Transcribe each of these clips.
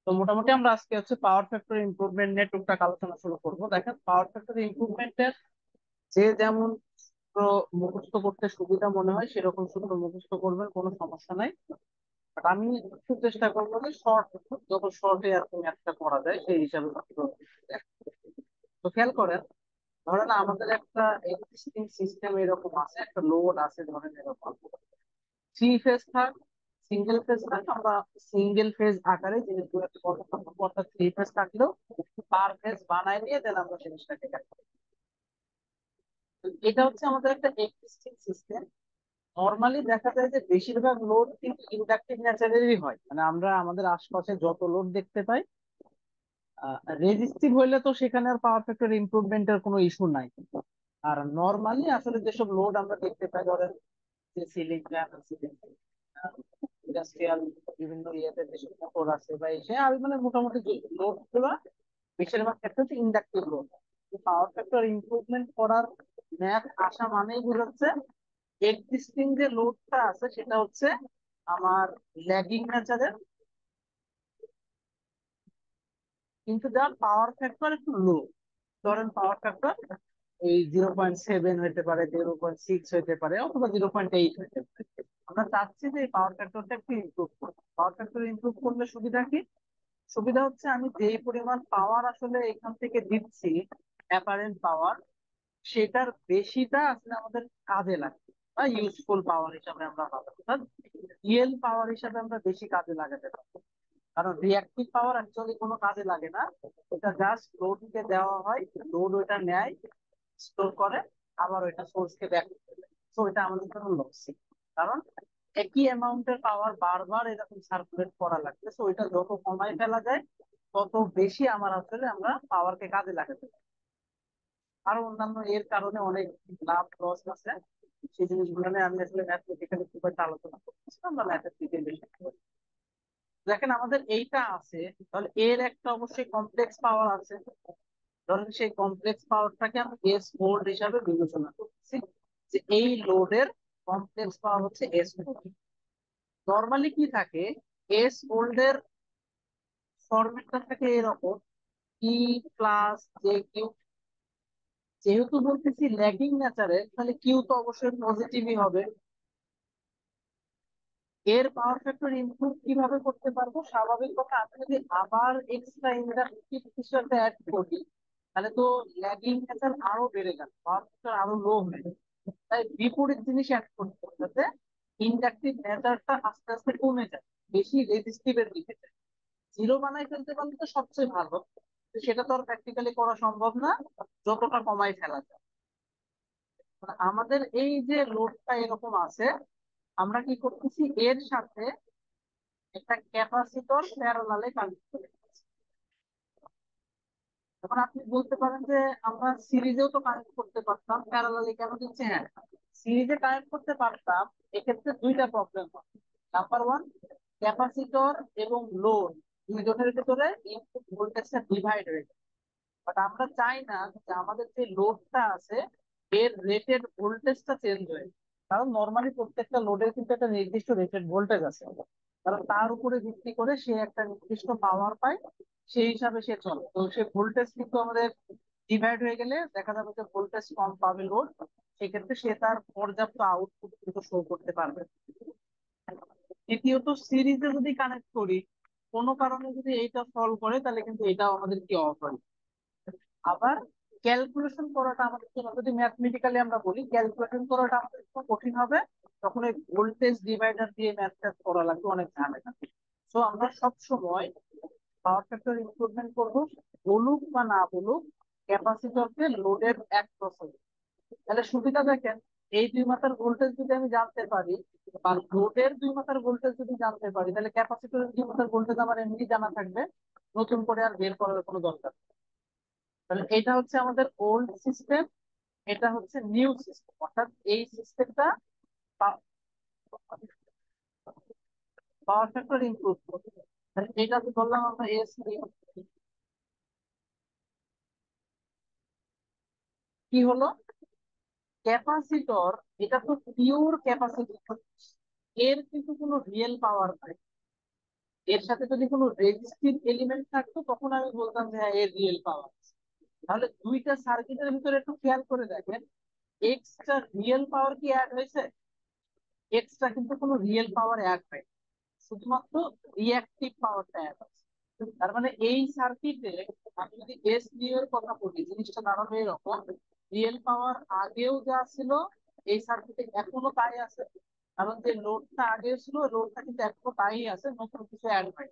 তো মোটামুটি আমরা আজকে হচ্ছে পাওয়ার ফ্যাক্টর ইমপ্রুভমেন্ট নিয়ে টুকটাক আলোচনা শুরু করবো। দেখেন, পাওয়ার ফ্যাক্টর ইমপ্রুভমেন্টের যে যেমন সূত্র মুখস্থ করতে সুবিধা মনে হয় সেরকম সূত্র মুখস্থ করবেন, কোনো সমস্যা নাই। বাট আমি একটু চেষ্টা করবো যে শর্ট, যত শর্টে আর কি ম্যাথটা করা যায় সেই হিসাবে সূত্র দেখবো। তো খেয়াল করেন, ধরেন আমাদের একটা এক্সিস্টিং সিস্টেম এরকম আছে, একটা লোড আছে ধরেন এরকম থ্রি ফেজ থাক, সিঙ্গেল ফেজ থাক, আমরা সিঙ্গেল ফেজ আকারে জিনিসগুলোকে বর্ণনা করবো। অর্থাৎ থ্রি ফেজ থাকলেও পার ফেজ বানায় নিয়ে দেন আমরা জিনিসটাকে দেখবো। তো এটা হচ্ছে আমাদের একটা এক্সিস্টিং সিস্টেম। নর্মালি দেখা যায় যে বেশিরভাগ লোড কিন্তু ইন্ডাকটিভ নেচারেরই হয়, মানে আমরা আমাদের আশপাশে যত লোড দেখতে পাই রেজিস্টিভ হইলে তো সেখানে আর পাওয়ার ফ্যাক্টর ইমপ্রুভমেন্টের কোনো ইস্যু নাই। আর নর্মালি আসলে যেসব লোড আমরা দেখতে পাই, ধরেন যে সিলিং ফ্যান, সিলিং ইন্ডাস্ট্রিয়াল বিভিন্ন ইয়েতে যেসব মোটর আছে বা এসে আমি মানে মোটামুটি যে লোড গুলো বেশিরভাগ ক্ষেত্রে হচ্ছে inductive load. Power factor improvement করার ম্যাথ আসা মানেই বোঝাচ্ছে এক্সিস্টিং যে লোডটা আছে সেটা হচ্ছে আমার ল্যাগিং নেচারের, কিন্তু যার পাওয়ার ফ্যাক্টর একটু লো। ধরেন পাওয়ার ফ্যাক্টর এই 0.7 হইতে পারে, 0.6 হইতে পারে, অথবা 0.8 হইতে পারে। আমরা চাচ্ছি যে এই পাওয়ার ফ্যাক্টরটা একটু ইমপ্রুভ করবো। পাওয়ার ফ্যাক্টর ইমপ্রুভ করলে সুবিধা কি? সুবিধা হচ্ছে আমি যেই পরিমাণ পাওয়ার আসলে এখান থেকে দিচ্ছি, অ্যাপারেন্ট পাওয়ার, সেটার বেশিটা আসলে আমাদের কাজে লাগবে বা ইউজফুল পাওয়ার হিসাবে আমরা পাবো, অর্থাৎ রিয়েল পাওয়ার হিসাবে আমরা বেশি কাজে লাগাতে পারবো। কারণ রিয়াক্টিভ পাওয়ার অ্যাকচুয়ালি কোনো কাজে লাগে না, এটা জাস্ট লোডকে দেওয়া হয়, লোড ওইটা নেয়, স্টোর করে, আবার ওইটা সোর্সকে ব্যাক করে দেয়। তো এটা আমাদের জন্য লস, কারণ একই অ্যামাউন্টের পাওয়ার বারবার এরকম সার্কুলেট করা লাগবে। তো ওইটা যত কমায় ফেলা যায় তত বেশি আমার আসলে আমরা পাওয়ারকে কাজে লাগাতে পারি। আরো অন্যান্য এর কারণে অনেক লাভ লস আছে, সেই জিনিসগুলো নিয়ে আমি আসলে ম্যাথমেটিক্যালি খুব একটা আলোচনা করতেছিলাম, আমরা ম্যাথের দিকে বেশি করি। দেখেন আমাদের এইটা আছে, তাহলে এর একটা অবশ্যই কমপ্লেক্স পাওয়ার আছে। ধরেন সেই কমপ্লেক্স পাওয়ারটাকে আমি এস ভোল্ট হিসাবে বিবেচনা করতেছি, যে এই লোডের কমপ্লেক্স পাওয়ার হচ্ছে এস ভোল্ট। নর্মালি কি থাকে, এস ভোল্টের ফরম্যাটটা থাকে এরকম, ই প্লাস জে কিউ। যেহেতু বলতেছি ল্যাগিং নেচারে, তাহলে কিউ তো অবশ্যই পজিটিভই হবে। এর পাওয়ার ফ্যাক্টর ইমপ্রুভ কিভাবে করতে পারবো? স্বাভাবিক কথা, আমি যদি আবার এক্সট্রা ইন্ডাকটিভ কিছু একটা অ্যাড করি, তাহলে তো ল্যাগিং নেচার আরো বেড়ে যাবে, পাওয়ার ফ্যাক্টর আরো লো হয়ে যাবে। তাই বিপরীত জিনিস অ্যাড করতে হবে, যাতে ইন্ডাকটিভ নেচারটা আস্তে আস্তে কমে যায়, বেশি রেজিস্টিভের দিকে যায়। জিরো বানাই ফেলতে পারলে তো সবচেয়ে ভালো, তো সেটা তো আর প্র্যাকটিক্যালি করা সম্ভব না, যতটা কমাই ফেলা যায়। মানে আমাদের এই যে লোডটা এরকম আছে, আমরা কি করতেছি, এর সাথে একটা ক্যাপাসিটর প্যারালালে কানেক্ট করে দিচ্ছি। এখন আপনি বলতে পারেন যে আমরা সিরিজেও তো কানেক্ট করতে পারতাম, প্যারালালে কেন দিচ্ছে? হ্যাঁ, সিরিজে কানেক্ট করতে পারতাম, এক্ষেত্রে দুইটা প্রবলেম হয়। নাম্বার ওয়ান, ক্যাপাসিটর এবং লোড দুইজনের ভিতরে ইনপুট ভোল্টেজটা ডিভাইড হয়ে যায়। বাট আমরা চাই না যে আমাদের যে লোডটা আছে এর রেটেড ভোল্টেজটা চেঞ্জ হয়ে, কারণ নর্মালি প্রত্যেকটা লোডের কিন্তু একটা নির্দিষ্ট রেটেড ভোল্টেজ আছে, কারণ তার উপরে ভিত্তি করে সে একটা নির্দিষ্ট পাওয়ার পায়, সেই হিসাবে সে চলে। তো সে ভোল্টেজ কিন্তু আমাদের ডিভাইড হয়ে গেলে দেখা যাবে যে ভোল্টেজ কম পাবে লোড, সেক্ষেত্রে সে তার পর্যাপ্ত আউটপুট কিন্তু শো করতে পারবে না। দ্বিতীয়ত, সিরিজে যদি কানেক্ট করি, কোনো কারণে যদি এইটা ফল করে, তাহলে কিন্তু এটাও আমাদের কি অফ হয়। আবার ক্যালকুলেশন করাটা আমাদের জন্য, যদি ম্যাথমেটিক্যালি আমরা বলি, ক্যালকুলেশন করাটা আমাদের একটু কঠিন হবে, তখন এই ভোল্টেজ ডিভাইডার দিয়ে ম্যাথটা করা লাগবে, অনেক ঝামেলা। সো আমরা সব সময় পাওয়ার ফ্যাক্টর ইমপ্রুভমেন্ট করবো, বলুক বা না বলুক, ক্যাপাসিটরকে লোডের এক প্রসেস। তাহলে সুবিধা দেখেন, এই দুই মাথার ভোল্টেজ যদি আমি জানতে পারি, বা লোডের দুই মাথার ভোল্টেজ যদি জানতে পারি, তাহলে ক্যাপাসিটরের দুই মাথার ভোল্টেজ আমার এমনি জানা থাকবে, নতুন করে আর বের করার কোনো দরকার নেই। তাহলে এটা হচ্ছে আমাদের ওল্ড সিস্টেম, এটা হচ্ছে নিউ সিস্টেম, অর্থাৎ এই সিস্টেমটা পাওয়ার ফ্যাক্টর ইমপ্রুভ করবে। তাহলে এটা তো বললাম আমরা এস, কি হলো, ক্যাপাসিটর, এটা তো পিওর ক্যাপাসিটর, এর কিন্তু কোনো রিয়েল পাওয়ার নাই। এর সাথে যদি কোনো রেজিস্টিভ এলিমেন্ট থাকতো তখন আমি বলতাম যে হ্যাঁ এর রিয়েল পাওয়ার। তাহলে দুইটা সার্কিটের ভিতরে একটু খেয়াল করে দেখেন, এক্সট্রা রিয়েল পাওয়ার কি অ্যাড হয়েছে? এক্সট্রা কিন্তু কোনো রিয়েল পাওয়ার অ্যাড হয়, শুধুমাত্র রিঅ্যাক্টিভ পাওয়ারটা অ্যাড আছে। তার মানে এই সার্কিটে আমি যদি এস নিউ এর কথা বলি, জিনিসটা দাঁড়াবে এরকম, রিয়েল পাওয়ার আগেও যা ছিল এই সার্কিটে এখনো তাই আছে, কারণ যে লোডটা আগে ছিল লোডটা কিন্তু এখনো তাই আছে, নতুন কিছু অ্যাড হয়।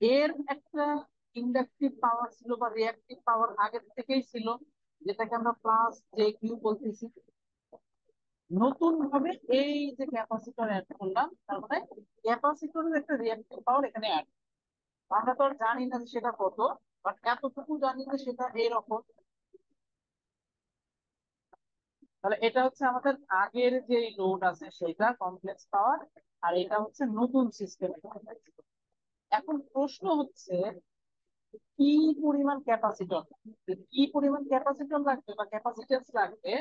এর একটা ইন্ডাকটিভ পাওয়ার ছিল বা রিঅ্যাক্টিভ পাওয়ার আগে থেকেই ছিল, যেটাকে আমরা প্লাস জে কিউ বলতেছি। নতুন ভাবে এই যে ক্যাপাসিটর অ্যাড করলাম, তার মানে ক্যাপাসিটরের একটা রিঅ্যাক্টিভ পাওয়ার এখানে অ্যাড। আমরা তো আর জানি না যে সেটা কত, বাট এতটুকু জানি যে সেটা এইরকম। তাহলে এটা হচ্ছে আমাদের আগের যে লোড আছে সেটা কমপ্লেক্স পাওয়ার, আর এটা হচ্ছে নতুন সিস্টেম। এখন প্রশ্ন হচ্ছে কি পরিমাণ ক্যাপাসিটর, কি পরিমাণ ক্যাপাসিটর লাগবে বা ক্যাপাসিটেন্স লাগবে,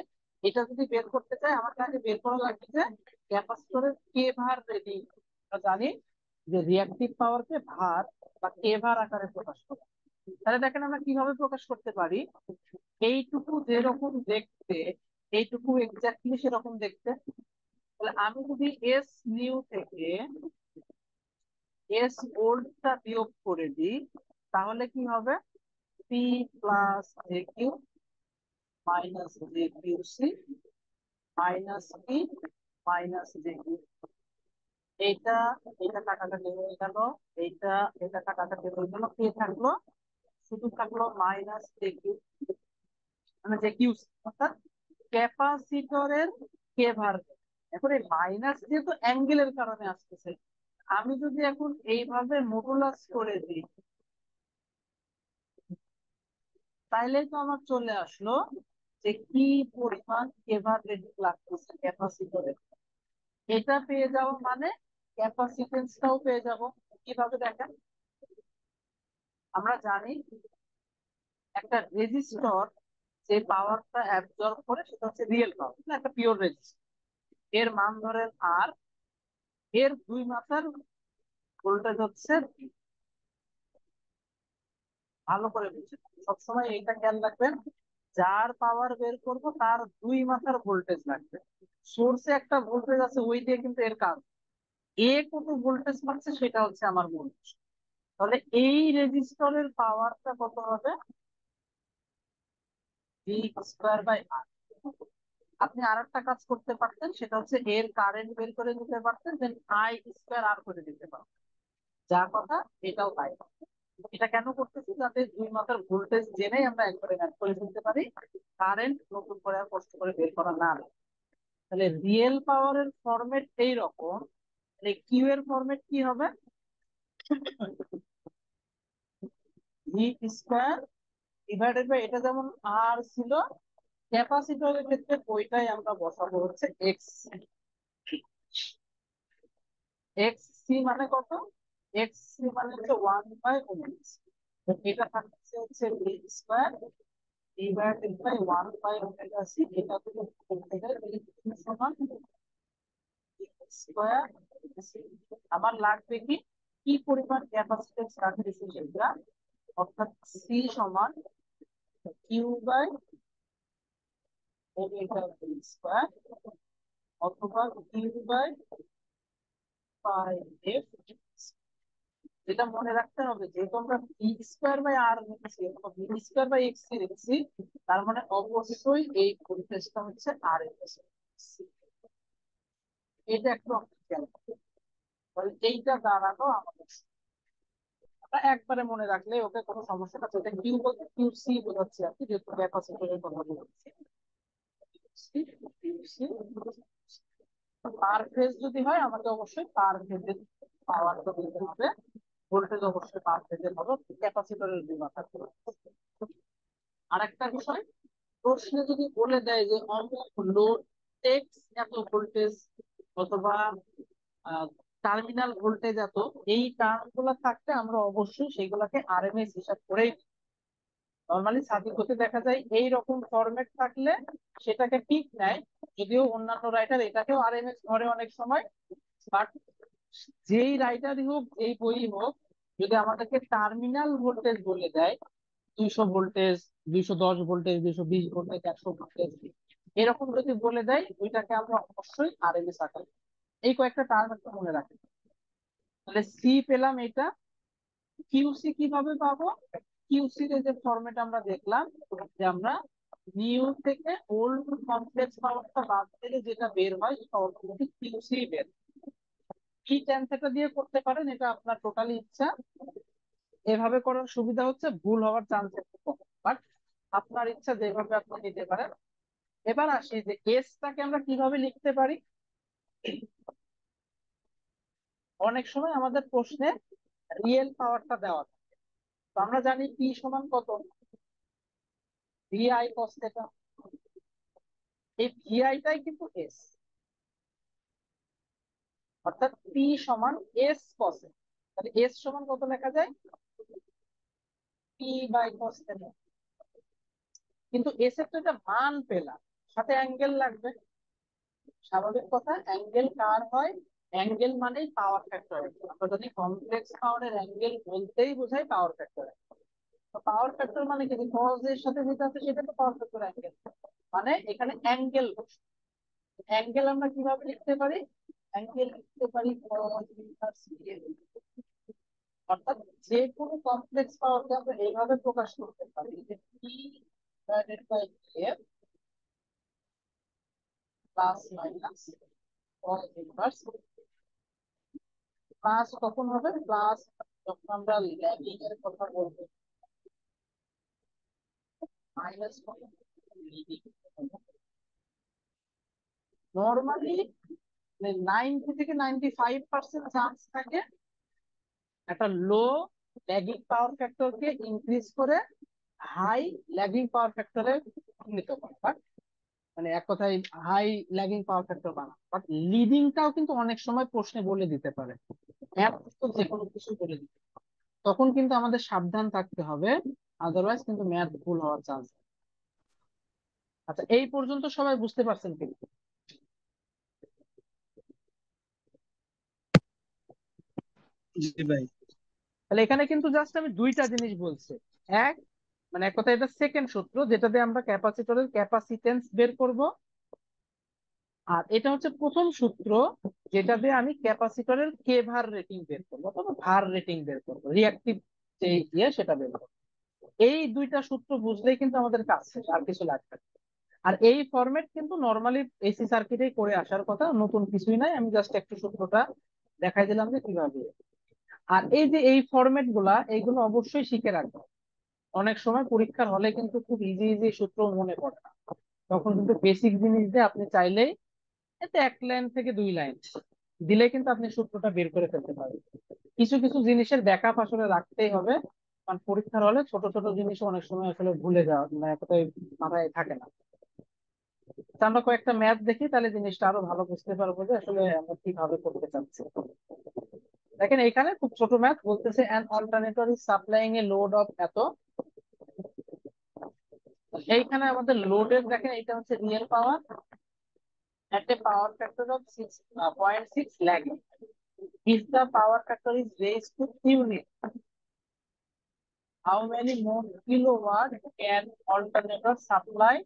এটা যদি বের করতে চাই আমাকে আগে বের করা লাগবে যে ক্যাপাসিটরের কে ভার রেডি। আমরা জানি যে রিঅ্যাক্টিভ পাওয়ারকে ভার বা কে ভার আকারে প্রকাশ করে। তাহলে দেখেন আমরা কিভাবে প্রকাশ করতে পারি। এইটুকু যেরকম দেখতে, এইটুকু এক্স্যাক্টলি সেরকম দেখতে। তাহলে আমি যদি এস নিউ থেকে এস ওল্ডটা বিয়োগ করে দিই, তাহলে কি হবে? P plus J Q minus J Q C minus P minus J Q. এইটা এটা কাটাকাটি হয়ে গেল, এইটা এটা কাটাকাটি হয়ে গেল, কে থাকলো? শুধু থাকলো মাইনাস জে কিউ, মানে জে কিউ সি, অর্থাৎ ক্যাপাসিটরের কে ভার। এখন এই মাইনাস যেহেতু অ্যাঙ্গেলের কারণে আসতেছে, আমি যদি এখন এইভাবে মডুলাস করে দিই, তাইলে তো আমার চলে আসলো যে কি পরিমাণ কেভার রেডিং লাগতেছে ক্যাপাসিটরে। এটা পেয়ে যাব মানে ক্যাপাসিটেন্সটাও পেয়ে যাব। কিভাবে দেখেন, আমরা জানি একটা রেজিস্টর যে পাওয়ারটা অ্যাবজর্ব করে সেটা হচ্ছে রিয়েল পাওয়ার, না একটা পিওর রেজিস্টর। এর মান ধরেন আর, এর দুই মাথার ভোল্টেজ হচ্ছে V। ভালো করে বুঝছেন, সবসময় এইটা খেয়াল রাখবেন, যার পাওয়ার বের করব তার দুই মাথার ভোল্টেজ লাগবে। সোর্সে একটা ভোল্টেজ আছে ওই দিয়ে কিন্তু এর কাজ, এ কত ভোল্টেজ পাচ্ছে সেটা হচ্ছে আমার মূল প্রশ্ন। তাহলে এই রেজিস্টরের পাওয়ারটা কত হবে? ভি স্কোয়ার বাই আর। আপনি আর একটা কাজ করতে পারতেন, সেটা হচ্ছে এর কারেন্ট বের করে নিতে পারতেন, দেন আই স্কোয়ার আর করে দিতে পারতেন। যা কথা এটাও তাই। এটা কেন করতেছি? যাতে দুই মাথার ভোল্টেজ জেনেই আমরা একবারে ম্যাচ করে ফেলতে পারি, কারেন্ট নতুন করে আর কষ্ট করে বের করা না লাগে। তাহলে রিয়েল পাওয়ারের ফরম্যাট এইরকম। তাহলে কিউ এর ফরম্যাট কি হবে? ভি স্কোয়ার ডিভাইডেড বাই, এটা যেমন আর ছিল, ক্যাপাসিটরের ক্ষেত্রে ওইটাই আমরা বসাবো হচ্ছে এক্স। এক্স সি মানে কত? এক্স সি মানে হচ্ছে 1/ওমেগা। এটা থাকছে হচ্ছে ভি স্কোয়ার ডিভাইডেড বাই 1/ওমেগা সি। এটা থেকে বলতে গেলে সমান স্কোয়ার। আমার লাগবে কি, কি পরিমাণ ক্যাপাসিটেন্স রাখতেছি সেটা, অর্থাৎ সি সমান কিউ বাই ওমেগা স্কোয়ার, অথবা কিউ বাই পাই এফ। যেটা মনে রাখতে হবে, যেহেতু আমরা ভি স্কোয়ার বাই আর লিখছি অথবা ভি স্কোয়ার বাই এক্স লিখছি, তার মানে অবশ্যই এই ভোল্টেজটা হচ্ছে আর এস। এটা একটু আমাদের খেয়াল করতে হবে। তাহলে এইটা দাঁড়ালো আমাদের, আমরা একবারে মনে রাখলে ওকে কোনো সমস্যা না। এটা কিউ বলতে কিউ সি বোঝাচ্ছে আর কি, যেহেতু ক্যাপাসিটরের কথা বলছি। পার ফেজ যদি হয় আমাকে অবশ্যই পার ফেজের পাওয়ারটা দিতে হবে, ভোল্টেজ অবশ্যই পার ফেজের হবে, ক্যাপাসিটরের দুই মাথা। আরেকটা বিষয়, প্রশ্নে যদি বলে দেয় যে অমুক লোড টেক্স এত ভোল্টেজ, অথবা টার্মিনাল ভোল্টেজ এত, এই টার্ম গুলো থাকতে আমরা অবশ্যই সেগুলোকে আরএমএস হিসাব করেই। নর্মালি সার্কিট দেখা যায় এই রকম ফরম্যাট থাকলে সেটাকে ঠিক নেয়, যদিও অন্যান্য রাইটার এটাকেও আরএমএস ধরে অনেক সময়, বাট যেই রাইটারই হোক যেই বই হোক, যদি আমাদেরকে টার্মিনাল ভোল্টেজ বলে দেয় 200 ভোল্টেজ, 210 ভোল্টেজ, 220 ভোল্টেজ, 100 ভোল্টেজ, এরকম যদি বলে দেয় ওইটাকে আমরা অবশ্যই আরএমএস আকারে, এই কয়েকটা টার্ম একটু মনে রাখি। তাহলে সি পেলাম এটা। কিউসি কিভাবে পাবো? কিউসি এর যে ফরম্যাট আমরা দেখলাম, যে আমরা নিউ থেকে ওল্ড কমপ্লেক্স পাওয়ারটা বাদ দিলে যেটা বের হয় সেটা অটোমেটিক কিউসি বের। কি টেন থেটা দিয়ে করতে পারেন, এটা আপনার টোটালি ইচ্ছা। এভাবে করার সুবিধা হচ্ছে ভুল হওয়ার চান্স একটু কম, বাট আপনার ইচ্ছা যেভাবে আপনি নিতে পারেন। এবার আসি যে এসটাকে আমরা কিভাবে লিখতে পারি। অনেক সময় আমাদের প্রশ্নে রিয়েল পাওয়ারটা দেওয়া থাকে। তো আমরা জানি পি সমান কত, ভিআই কস থেটা। এই ভিআইটাই কিন্তু এস, অর্থাৎ পি সমান এস কস। তাহলে এস সমান কত লেখা যায়, পি বাই কস থেটা। কিন্তু এস এর তো একটা মান পেলাম, সাথে অ্যাঙ্গেল লাগবে। স্বাভাবিক কথা, অ্যাঙ্গেল কার হয়? অ্যাঙ্গেল মানেই পাওয়ার ফ্যাক্টর। আমরা জানি কমপ্লেক্স পাওয়ারের অ্যাঙ্গেল বলতেই বোঝায় পাওয়ার ফ্যাক্টর। তো পাওয়ার ফ্যাক্টর মানে কি, কজ এর সাথে যেটা আছে সেটা তো পাওয়ার ফ্যাক্টর অ্যাঙ্গেল, মানে এখানে অ্যাঙ্গেল। অ্যাঙ্গেল আমরা কিভাবে লিখতে পারি? অ্যাঙ্গেল লিখতে পারি cos inverse BA। অর্থাৎ যে কোনো কমপ্লেক্স পাওয়ারকে আমরা এইভাবে প্রকাশ করতে পারি যে P divided by F plus minus cos inverse। Plus কখন হবে? প্লাস যখন আমরা ল্যাগিং এর কথা বলবো, মাইনাস কখন লিডিং। নর্মালি 90 থেকে 95% চান্স থাকে একটা লো ল্যাগিং পাওয়ার ফ্যাক্টরকে ইনক্রিজ করে হাই ল্যাগিং পাওয়ার ফ্যাক্টরে উন্নীত করে, বাট মানে এক কথায় হাই ল্যাগিং পাওয়ার ফ্যাক্টর বানায়। বাট লিডিংটাও কিন্তু অনেক সময় প্রশ্নে বলে দিতে পারে, ম্যাথ তো যে কোনো কিছু বলে দিতে পারে। তখন কিন্তু আমাদের সাবধান থাকতে হবে, আদারওয়াইজ কিন্তু ম্যাথ ভুল হওয়ার চান্স। আচ্ছা, এই পর্যন্ত সবাই বুঝতে পারছেন কিন্তু? জি ভাই। তাহলে এখানে কিন্তু জাস্ট আমি দুইটা জিনিস বলছি। এক, মানে এক কথা এটা সেকেন্ড সূত্র যেটা দিয়ে আমরা ক্যাপাসিটরের ক্যাপাসিটেন্স বের করব। আর এটা হচ্ছে প্রথম সূত্র যেটা দিয়ে আমি ক্যাপাসিটরের কে ভার রেটিং বের করবো অথবা ভার রেটিং বের করবো, রিয়াক্টিভ যে ইয়ে সেটা বের করবো। এই দুইটা সূত্র বুঝলেই কিন্তু আমাদের কাজ শেষ, আর কিছু লাগবে না। আর এই ফরম্যাট কিন্তু নর্মালি এসি সার্কিটেই করে আসার কথা, নতুন কিছুই নাই। আমি জাস্ট একটু সূত্রটা দেখাই দিলাম যে কিভাবে। আর এই যে এই ফরম্যাট গুলা, এইগুলো অবশ্যই শিখে রাখবো। অনেক সময় পরীক্ষার হলে কিন্তু খুব ইজি ইজি সূত্র মনে পড়ে না, তখন কিন্তু বেসিক জিনিস দিয়ে আপনি চাইলেই, এতে 1 লাইন থেকে 2 লাইন দিলে কিন্তু আপনি সূত্রটা বের করে ফেলতে পারবেন। কিছু কিছু জিনিসের ব্যাকআপ আসলে রাখতেই হবে, কারণ পরীক্ষার হলে ছোট ছোট জিনিস অনেক সময় আসলে ভুলে যাওয়া, মানে এতটাই মাথায় থাকে না। তো আমরা কয়েকটা ম্যাথ দেখি, তাহলে জিনিসটা আরো ভালো বুঝতে পারবো যে আসলে আমরা কিভাবে করতে চাচ্ছি। দেখেন এখানে খুব ছোট ম্যাথ বলতেছে, an alternator is supplying A load of এত। এইখানে আমাদের লোডের দেখেন এটা হচ্ছে real power at a power factor of 6.6 lagging. If the power factor is raised to unit, how many more kilowatt can alternator supply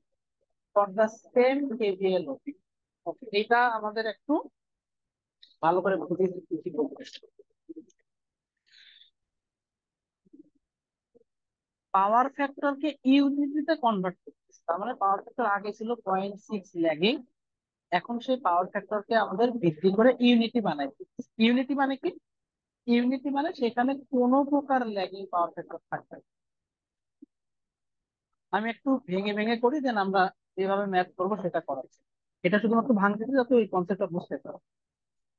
for the same KVA load? Okay, এটা আমাদের একটু ভালো করে বুঝিয়ে দিচ্ছি। পাওয়ার ফ্যাক্টরকে ইউনিটিতে কনভার্ট করতেছে, তার মানে পাওয়ার ফ্যাক্টর আগে ছিল 0.6 ল্যাগিং, এখন সেই পাওয়ার ফ্যাক্টরকে আমাদের বৃদ্ধি করে ইউনিটি বানাই দিচ্ছে। ইউনিটি মানে কি? ইউনিটি মানে সেখানে কোনো প্রকার ল্যাগিং পাওয়ার ফ্যাক্টর থাকবে না। আমি একটু ভেঙে ভেঙে করি, দেন আমরা যেভাবে ম্যাথ করবো সেটা করাচ্ছি। এটা শুধুমাত্র ভাঙতেছি যাতে ওই কনসেপ্টটা বুঝতে পারো।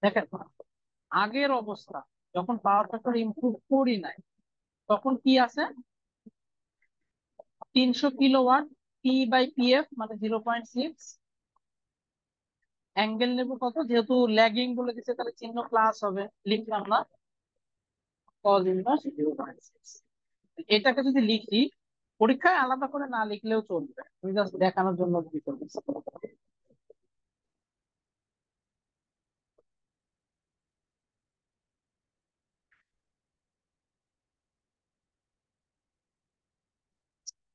দেখেন, আগের অবস্থা যখন পাওয়ার ফ্যাক্টর ইমপ্রুভ করি নাই, তখন কি আছে? 300 kilowatt, P by P F মানে 0.6। অ্যাঙ্গেল নেব কত, যেহেতু ল্যাগিং বলে দিচ্ছে তাহলে চিহ্ন প্লাস হবে, লিখলাম না, কজ ইনভার্স 0.6। এটাকে যদি লিখি, পরীক্ষায় আলাদা করে না লিখলেও চলবে, আমি জাস্ট দেখানোর জন্য লিখে দিচ্ছি।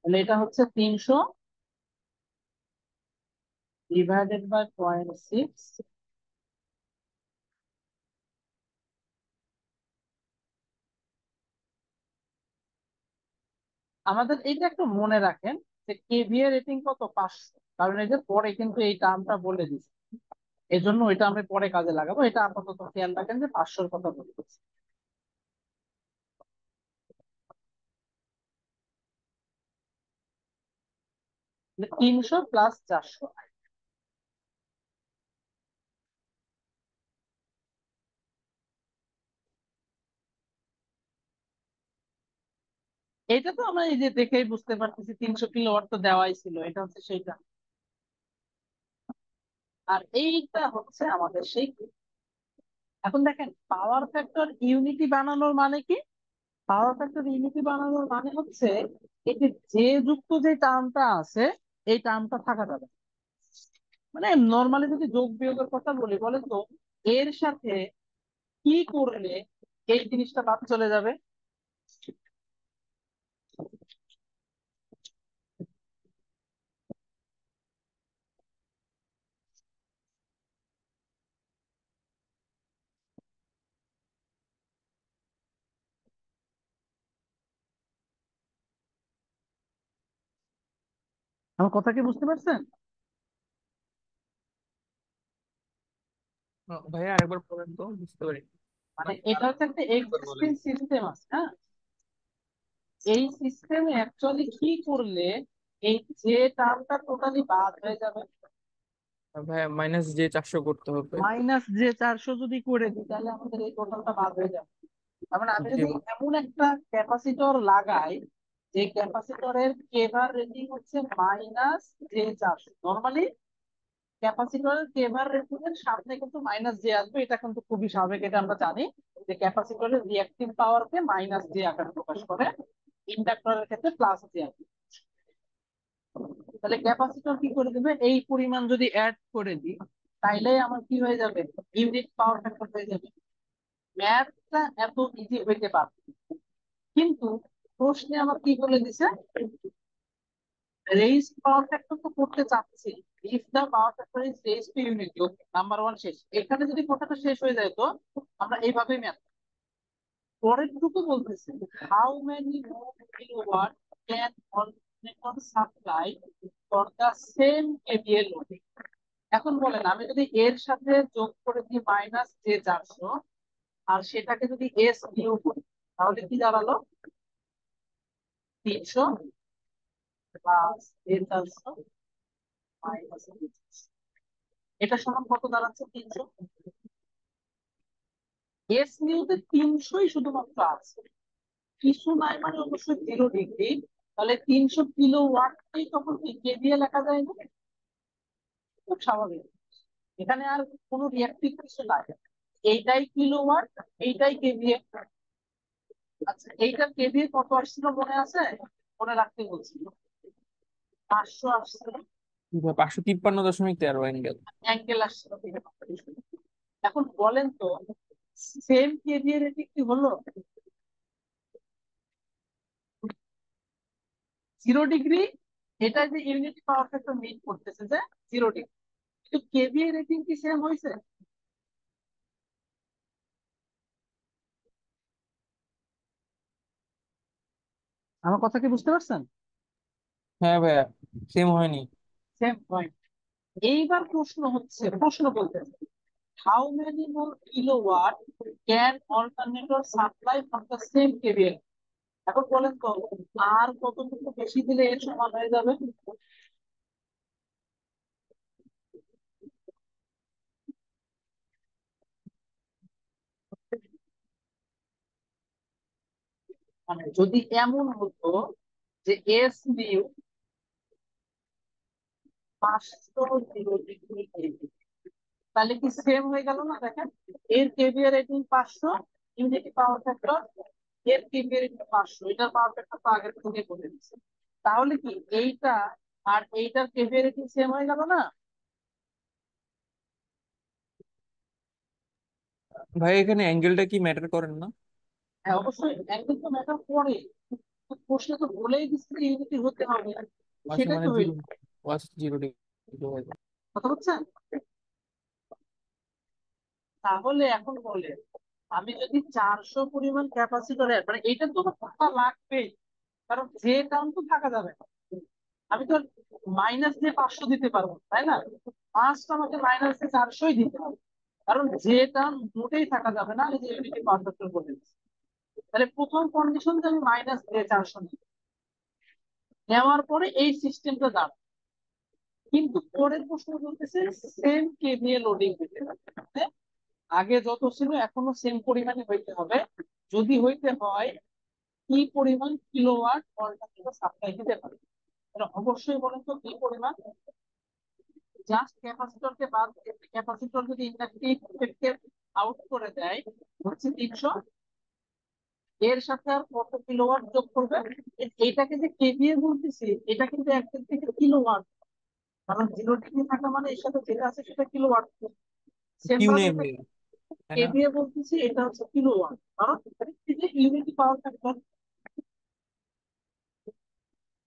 তাহলে এটা হচ্ছে 300 / 0.6। আমাদের এটা একটু মনে রাখেন যে কেভিএ রেটিং কত, 500, কারণ এই যে পরে কিন্তু এই টার্মটা বলে দিচ্ছে, এই জন্য ওইটা আমরা পরে কাজে লাগাবো। এটা আপাতত খেয়াল রাখেন যে 500-র কথা বলতেছি। 300 + 400। এটা তো আমরা এই যে দেখেই বুঝতে পারতেছি 300 কিলোওয়াট তো দেওয়াই ছিল, এটা হচ্ছে সেইটা। আর এইটা হচ্ছে আমাদের সেই। এখন দেখেন পাওয়ার ফ্যাক্টর ইউনিটি বানানোর মানে কি? পাওয়ার ফ্যাক্টর ইউনিটি বানানোর মানে হচ্ছে এটি যে যুক্ত যে টার্মটা আছে এই টার্মটা থাকা যাবে না। মানে নর্মালি যদি যোগ বিয়োগের কথা বলি, বলেন তো এর সাথে কি করলে এই জিনিসটা বাদ চলে যাবে? আমার কথা কি বুঝতে পারছেন? ভাইয়া আরেকবার বলেন তো, বুঝতে পারি। মানে এটা হচ্ছে একটা একবার বলেন। এক্সিস্টিং সিস্টেম আছে, হ্যাঁ। এই সিস্টেমে অ্যাকচুয়ালি কি করলে এই যে টার্মটা টোটালি বাদ হয়ে যাবে? ভাইয়া -J400 করতে হবে। -J400 যদি করে দিই তাহলে আমাদের এই টোটালটা বাদ হয়ে যাবে। তার মানে আমি জি যদি এমন একটা ক্যাপাসিটর লাগাই যে ক্যাপাসিটরের কেভার রেটিং হচ্ছে -J400, নর্মালি ক্যাপাসিটরের কেভার রেটিং এর সামনে কিন্তু -J আসবে, এটা কিন্তু খুবই স্বাভাবিক, এটা আমরা জানি যে ক্যাপাসিটরের রিঅ্যাক্টিভ পাওয়ারকে -J আকারে প্রকাশ করে, ইন্ডাক্টরের ক্ষেত্রে +J আসবে। তাহলে ক্যাপাসিটর কি করে দেবে, এই পরিমাণ যদি অ্যাড করে দিই তাইলে আমার কি হয়ে যাবে, ইউনিট পাওয়ার ফ্যাক্টর হয়ে যাবে। ম্যাথটা এত ইজি হইতে পারে, কিন্তু প্রশ্নে আমার কি বলে দিছে, রেইজ পাওয়ার ফ্যাক্টর তো করতে চাচ্ছি, if the power factor is raise to unit, number one শেষ। এখানে যদি কথাটা শেষ হয়ে যায় তো আমরা এইভাবেই ম্যাথ। পরের টুকু বলতেছে how many more kilowatt can on supply for the same KVA loading. এখন বলেন আমি যদি এর সাথে যোগ করে দিই -J400 আর সেটাকে যদি এস বিয়োগ করি তাহলে কি দাঁড়ালো, 300 + J400 -J400। এটা সমান কত দাঁড়াচ্ছে, 300। এস নিউতে 300ই শুধুমাত্র আছে, কিছু নাই, মানে অবশ্যই 0 ডিগ্রি। তাহলে 300 কিলোওয়াটই তখন কি কেভিএ লেখা যায় না? খুব স্বাভাবিক, এখানে আর কোনো রিয়াক্টিভ কিছু নাই, এইটাই কিলোওয়াট, এইটাই কেভিএ। আচ্ছা এইটার কেভিএ কত আসছিল মনে আছে? মনে রাখতে বলছি, 500 আসছিল। 553.13 অ্যাঙ্গেল। অ্যাঙ্গেল আসছিল। এখন বলেন তো সেম কেভিএ রেটিং কি হলো? 0 ডিগ্রি। এটা যে ইউনিট পাওয়ার ফ্যাক্টর মিট করতেছে যে 0 ডিগ্রি, কিন্তু কেভিএ রেটিং কি সেম হয়েছে? আমার কথা কি বুঝতে পারছেন? হ্যাঁ ভাইয়া, সেম হয়নি। Same point. এইবার প্রশ্ন হচ্ছে, প্রশ্ন বলতেছে how many more kilowatt can alternator supply from the same KVA. এখন বলেন তো আর কতটুকু বেশি দিলে এর সমান হয়ে যাবে? মানে যদি এমন হতো যে এস নিউ 500 তাহলে কি সেম হয়ে গেল না? দেখেন এর KVA rating 500, unity power factor, এর কেভিএ রেটিং 500, এটার পাওয়ার ফ্যাক্টর তো আগের থেকে বলে দিচ্ছে। তাহলে কি এইটা আর এইটার কেভিএ রেটিং সেম হয়ে গেল না? ভাই এখানে অ্যাঙ্গেলটা কি ম্যাটার করেন না? হ্যাঁ অবশ্যই, অ্যাঙ্গেল তো ম্যাটার করে। প্রশ্নে তো বলেই দিচ্ছে যে ইউনিটি হতে হবে, আচ্ছা সেটাই মানে তো হইল। জিরো, আচ্ছা 0 ডিগ্রি হয়ে যায়। কথা বুঝছেন? তাহলে এখন বলে, আমি যদি 400 পরিমাণ ক্যাপাসিটর মানে এটা তো আমার থাকা লাগবেই, কারণ যে টার্ম তো থাকা যাবে না। আমি তো মাইনাস দিয়ে 500 দিতে পারবো না, তাই না? ফার্স্ট আমাকে মাইনাস দিয়ে 400ই দিতে হবে, কারণ যে টার্ম মোটেই থাকা যাবে না, এই যে ইউনিটি পাওয়ার ফ্যাক্টর বলে দিচ্ছি। তাহলে প্রথম কন্ডিশন যে আমি মাইনাস দিয়ে 400 নিই, নেওয়ার পরে এই সিস্টেমটা দাঁড়ায়। কিন্তু পরের প্রশ্ন বলতেছে সেম কেভিএ লোডিং দিতে হবে। মানে আগে যত ছিল এখনো সেম পরিমাণে হইতে হবে। যদি হইতে হয়, কি পরিমাণ কিলোওয়াট অল্টারনেটিভ সাপ্লাই দিতে পারে? এটা অবশ্যই বলেন তো কি পরিমাণ। জাস্ট ক্যাপাসিটরকে বাদ, ক্যাপাসিটর যদি ইন্ডাকটিভ ইফেক্টকে আউট করে দেয় হচ্ছে 300, এর সাথে আর কত কিলোওয়াট যোগ করবে? এটাকে যে কেভিএ বলতেছি, এটা কিন্তু একদিক থেকে কিলোওয়াট, কারণ 0 ডিগ্রি থাকা মানে এর সাথে যেটা আছে সেটা কিলোওয়াট। সেম কিউ ভাবে নেই এটা ভাই, তাই না? কেভিএ বলতেছি, এটা হচ্ছে কিলোওয়াট, কারণ এই যে ইউনিটি পাওয়ার ফ্যাক্টর।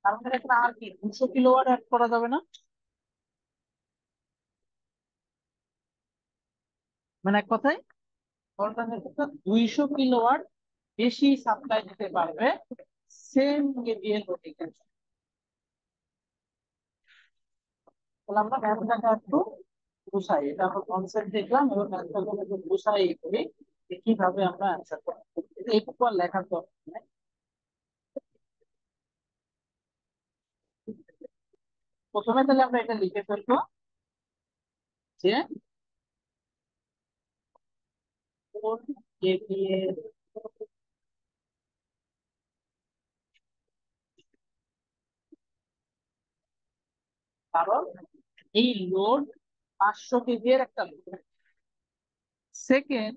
তার মানে এখানে আর কি 200 কিলোওয়াট অ্যাড করা যাবে না? মানে এক কথায় অল্টারনেটিভটা 200 কিলোওয়াট বেশি সাপ্লাই দিতে পারবে সেম কেভিএ লোডিং এর জন্য। তাহলে আমরা ম্যাথটাকে একটু বুঝাই, এটা আমরা কনসেপ্ট দেখলাম, এবং ম্যাথটাকে একটু বুঝাই করি যে কিভাবে আমরা অ্যান্সার করবো। এইটুকু আর লেখার দরকার নেই। প্রথমে তাহলে আমরা এটা লিখে ফেলবো যে 4 KVA, কারণ এই লোড 500 কেভি এর একটা লোড। সেকেন্ড,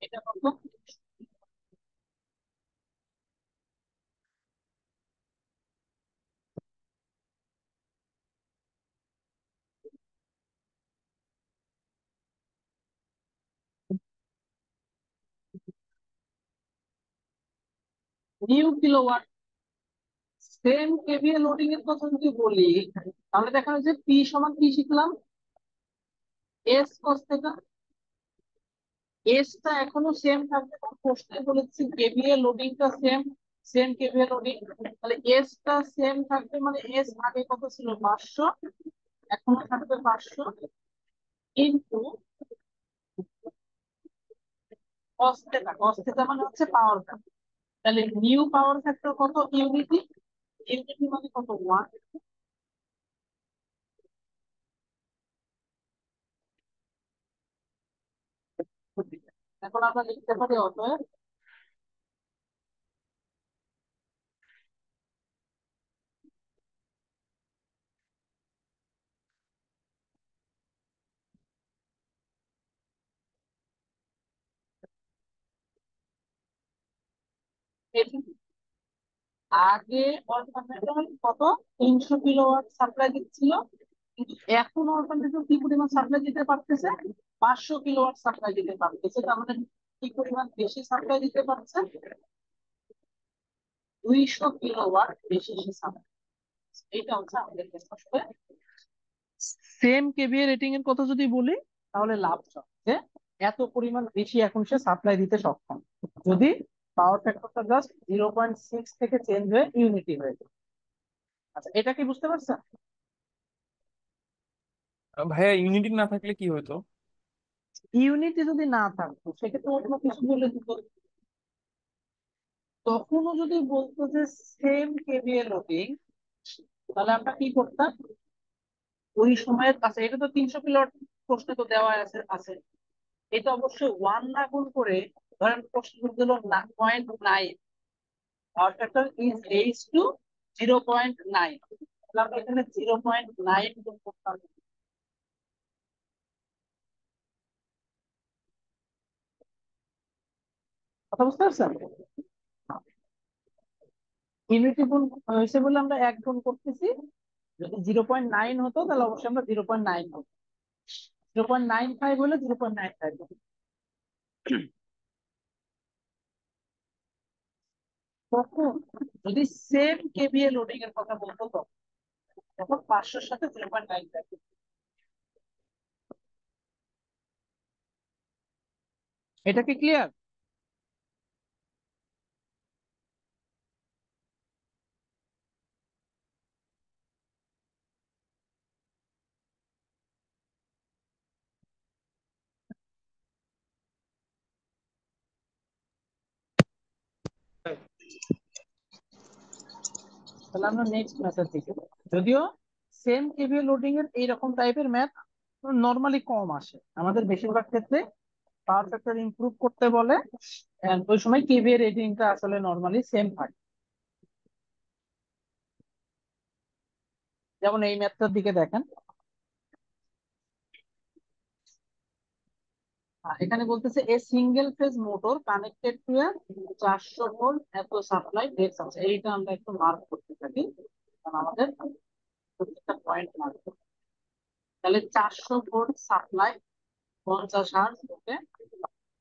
এটা কত? New kilowatt. Same KVA loading এর কথা যদি বলি, তাহলে দেখা যায় যে পি সমান কি শিখলাম? S cos theta. এসটা এখনো সেম থাকবে, কারণ প্রশ্নে বলেছি কেভিএ লোডিংটা সেম, সেম কেভিএ লোডিং। তাহলে এসটা সেম থাকবে, মানে এস আগে কত ছিল? 500, এখনো থাকবে 500, কিন্তু কস থিটা, কস থিটা মানে হচ্ছে পাওয়ার ফ্যাক্টর। তাহলে নিউ পাওয়ার ফ্যাক্টর কত? ইউনিটি, ইউনিটি মানে কত? 1। এখন আমরা লিখতে পারি অতএব এটি আগে অল্টারনেটর কত? 300 কিলোওয়াট সাপ্লাই দিচ্ছিল, কিন্তু এখন অল্টারনেটর কি পরিমাণ সাপ্লাই দিতে পারতেছে? 500 কিলোওয়াট সাপ্লাই দিতে পারতেছে। তার মানে কি পরিমাণ বেশি সাপ্লাই দিতে পারছে? 200 কিলোওয়াট বেশি সে সাপ্লাই। এইটা হচ্ছে আমাদের কাছে আসলে সেম কেভিএ রেটিং এর কথা যদি বলি, তাহলে লাভজনক যে এত পরিমাণ বেশি এখন সে সাপ্লাই দিতে সক্ষম, যদি পাওয়ার ফ্যাক্টরটা জাস্ট 0.6 থেকে চেঞ্জ হয়ে ইউনিটি হয়ে যায়। আচ্ছা, এটা কি বুঝতে পারছেন? ভাইয়া ইউনিটি না থাকলে কি হতো? ইউনিটি যদি না থাকতো সেক্ষেত্রে অন্য কিছু বলে দিত, তখনও যদি বলতো যে সেম কেভিএ লোডিং, তাহলে আমরা কি করতাম? ওই সময়ের কাছে, এটা তো 300 কিলোওয়াট প্রশ্নে তো দেওয়া আছে আছে, এটা অবশ্যই 1 না গুণ করে, ধরেন প্রশ্ন দিল 0.9, power factor is raise to 0.9, তাহলে আমরা এখানে 0.9 গুণ করতাম। কথা বুঝতে পারছেন? ইউনিটি গুণ হয়েছে বলে আমরা 1 গুণ করতেছি, যদি 0.9 হতো তাহলে অবশ্যই আমরা 0.9 করতাম। 0.95 হলে 0.95। তখন যদি সেম কেভিএ লোডিং এর কথা বলতো তখন 500 সাথে 0.95। এটা কি ক্লিয়ার? তাহলে আমরা নেক্সট ম্যাথের দিকে, যদিও সেম কেভিএ লোডিং এর এইরকম টাইপের ম্যাথ নর্মালি কম আসে, আমাদের বেশিরভাগ ক্ষেত্রে পাওয়ার ফ্যাক্টর ইমপ্রুভ করতে বলে, and ওই সময় কেভিএ রেটিংটা আসলে নর্মালি সেম থাকে। যেমন এই ম্যাথটার দিকে দেখেন, এখানে বলতেছে a single phase motor connected to A 400 volt এত সাপ্লাই ডেক্স আছে, এইটা আমরা একটু মার্ক করতে থাকি কারণ আমাদের প্রত্যেকটা পয়েন্ট মার্ক করতে। তাহলে 400 ভোল্ট সাপ্লাই 50 হার্জ, ওকে,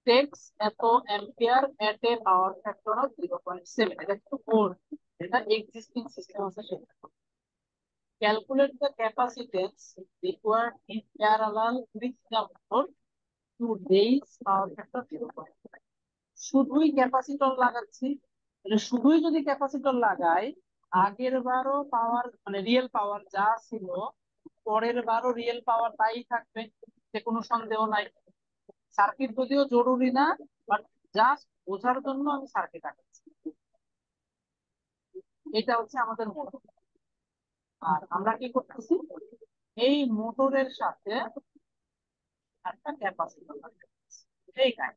টেক্স এত ampere at A power factor of 0.7, এটা একটু বোর্ড, এটা এক্সিস্টিং সিস্টেম আছে সেটা। Calculate the capacitance required in parallel with the motor two raise power factor 0.5। শুধুই ক্যাপাসিটর লাগাচ্ছি, মানে শুধুই যদি ক্যাপাসিটর লাগাই আগের বারও পাওয়ার মানে রিয়েল পাওয়ার যা ছিল পরের বারও রিয়েল পাওয়ার তাই থাকবে, সে কোনো সন্দেহ নাই। সার্কিট যদিও জরুরি না, বাট জাস্ট বোঝার জন্য আমি সার্কিট আঁকাচ্ছি। এটা হচ্ছে আমাদের মোটর। আর আমরা কি করতেছি, এই মোটরের সাথে একটা ক্যাপাসিটর লাগাচ্ছি, এই কাজ।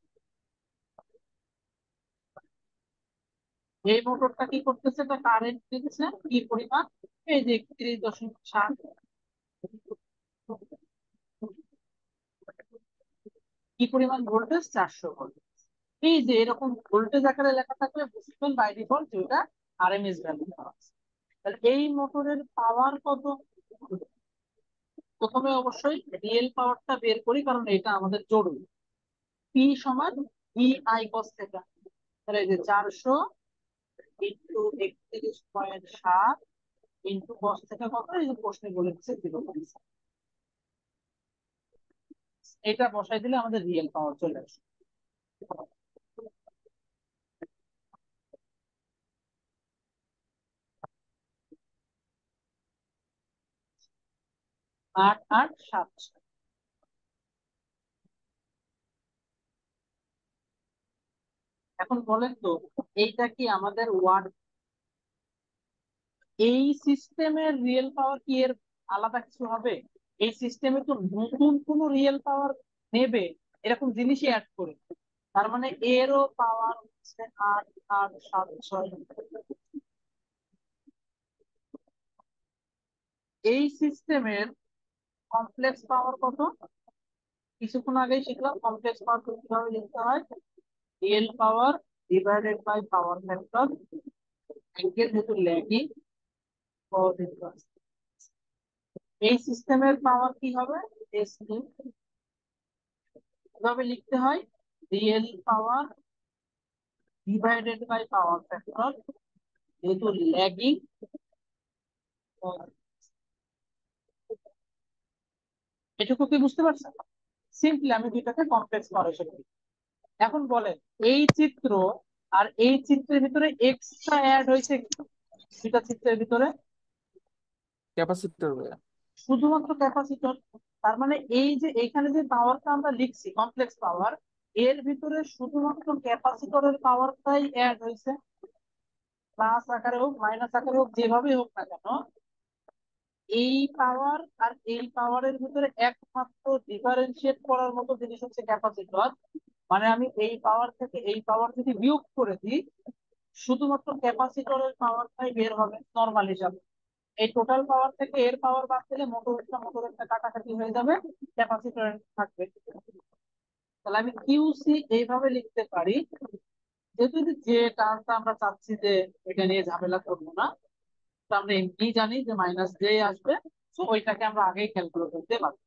এই মোটরটা কি করতেছে, এটা কারেন্ট দিচ্ছে কি পরিমাণ, এই যে 31.7, কি পরিমাণ ভোল্টেজ, 400 ভোল্ট। এই যে এরকম ভোল্টেজ আকারে লেখা থাকলে বুঝবেন বাই ডিফল্ট যে ওটা আরএমএস ভ্যালু দেওয়া আছে। তাহলে এই মোটরের পাওয়ার কত, প্রথমে অবশ্যই রিয়েল পাওয়ারটা বের করি কারণ এটা আমাদের জরুরি। পি সমান ই আই কস থিটা, তাহলে এই যে 400 ইন্টু 31.7 ইন্টু কস থিটা কত, এই যে প্রশ্নে বলে দিচ্ছে 0.7, এটা বসাই দিলে আমাদের রিয়েল পাওয়ার চলে আসে। 8877। এখন বলেন তো এইটা কি আমাদের ওয়াট, এই সিস্টেমের রিয়েল পাওয়ার কি এর আলাদা কিছু হবে? এই সিস্টেমে তো নতুন কোন রিয়েল পাওয়ার নেবে এরকম জিনিসই অ্যাড করে, তার মানে এরও পাওয়ার হচ্ছে 8876। এই সিস্টেমের কমপ্লেক্স পাওয়ার কত, কিছুক্ষণ আগেই শিখলাম কমপ্লেক্স পাওয়ার কিভাবে লিখতে হয়, real power divided by power factor, angle যেহেতু ল্যাগিং, এই সিস্টেমের পাওয়ার কি হবে, এস কিভাবে লিখতে হয়, real power divided by power factor, যেহেতু ল্যাগিং। এটুকু কি বুঝতে পারছেন? সিম্পলি আমি দুইটাকে কমপ্লেক্স পাওয়ার হিসেবে লিখি। এখন বলেন এই চিত্র আর এই চিত্রের ভিতরে এক্সট্রা অ্যাড হয়েছে কি? দুইটা চিত্রের ভিতরে ক্যাপাসিটর ভাইয়া। শুধুমাত্র ক্যাপাসিটর, তার মানে এই যে এখানে যে পাওয়ারটা আমরা লিখছি কমপ্লেক্স পাওয়ার, এর ভিতরে শুধুমাত্র ক্যাপাসিটরের পাওয়ারটাই অ্যাড হয়েছে, প্লাস আকারে হোক মাইনাস আকারে হোক যেভাবে হোক না কেন, এই পাওয়ার আর এই পাওয়ারের ভিতরে একমাত্র ডিফারেন্সিয়েট করার মতো জিনিস হচ্ছে ক্যাপাসিটর। মানে আমি এই পাওয়ার থেকে এই পাওয়ার যদি বিয়োগ করে দিই শুধুমাত্র ক্যাপাসিটরের পাওয়ারটাই বের হবে নরমাল হিসাবে। এই টোটাল পাওয়ার থেকে এর পাওয়ার বাদ দিলে মোটর একটা কাটাকাটি হয়ে যাবে, ক্যাপাসিটর থাকবে। তাহলে আমি কিউসি এইভাবে লিখতে পারি, যেহেতু যে টার্মটা আমরা চাচ্ছি যে এটা নিয়ে ঝামেলা করবো না, তো আমরা এমনি জানি যে মাইনাস জে আসবে, তো ওইটাকে আমরা আগেই ক্যালকুলেট করতে পারবো।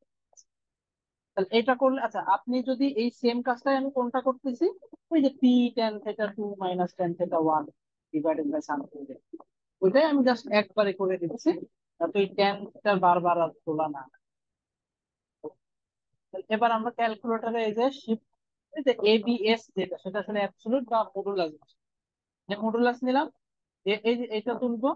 তাহলে এটা করলে, আচ্ছা আপনি যদি এই সেম কাজটাই আমি কোনটা করতেছি, ওই যে P tan theta two minus tan theta one divided by something, ওইটাই আমি জাস্ট একবারে করে দিচ্ছি, যাতে ওই টেনটা বারবার আর তোলা না হয়। তাহলে এবার আমরা ক্যালকুলেটরে এই যে শিফট, এই যে এবিএস যেটা, সেটা আসলে অ্যাবসলিউট বা মডুলাস, যে মডুলাস নিলাম, এই যে এটা তুলবো,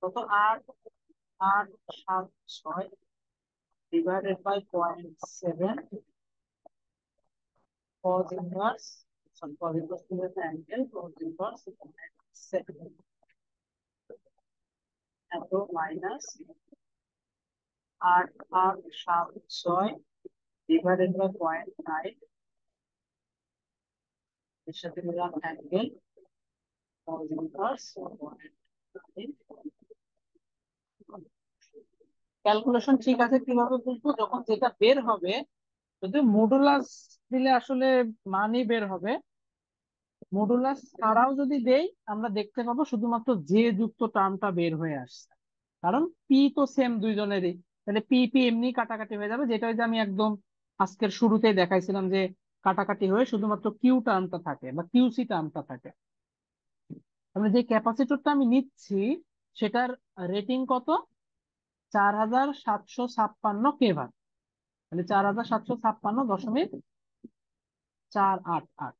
কত, আট, আট, সাত, ছয় divided by 0.7 cos inverse, sorry, cos inverse to the angle, cos inverse 0.7 এত মাইনাস আট, আট, সাত, ছয় ডিভাইডেড বাই 0.9, এর সাথে নিলাম অ্যাঙ্গেল cos inverse 0.9। ক্যালকুলেশন ঠিক আছে, কিভাবে বুঝবো? যখন যেটা বের হবে, যদি মডুলাস দিলে আসলে মানই বের হবে, মডুলাস ছাড়াও যদি দেই আমরা দেখতে পাবো শুধুমাত্র যে যুক্ত টার্মটা বের হয়ে আসছে, কারণ পি তো সেম দুইজনেরই। তাহলে পি পি এমনি কাটাকাটি হয়ে যাবে, যেটা ওই যে আমি একদম আজকের শুরুতেই দেখাইছিলাম যে কাটাকাটি হয়ে শুধুমাত্র কিউ টার্মটা থাকে বা কিউসি টার্মটা থাকে। তাহলে যে ক্যাপাসিটরটা আমি নিচ্ছি সেটার রেটিং কত? 4756 তাহলে 4756.488।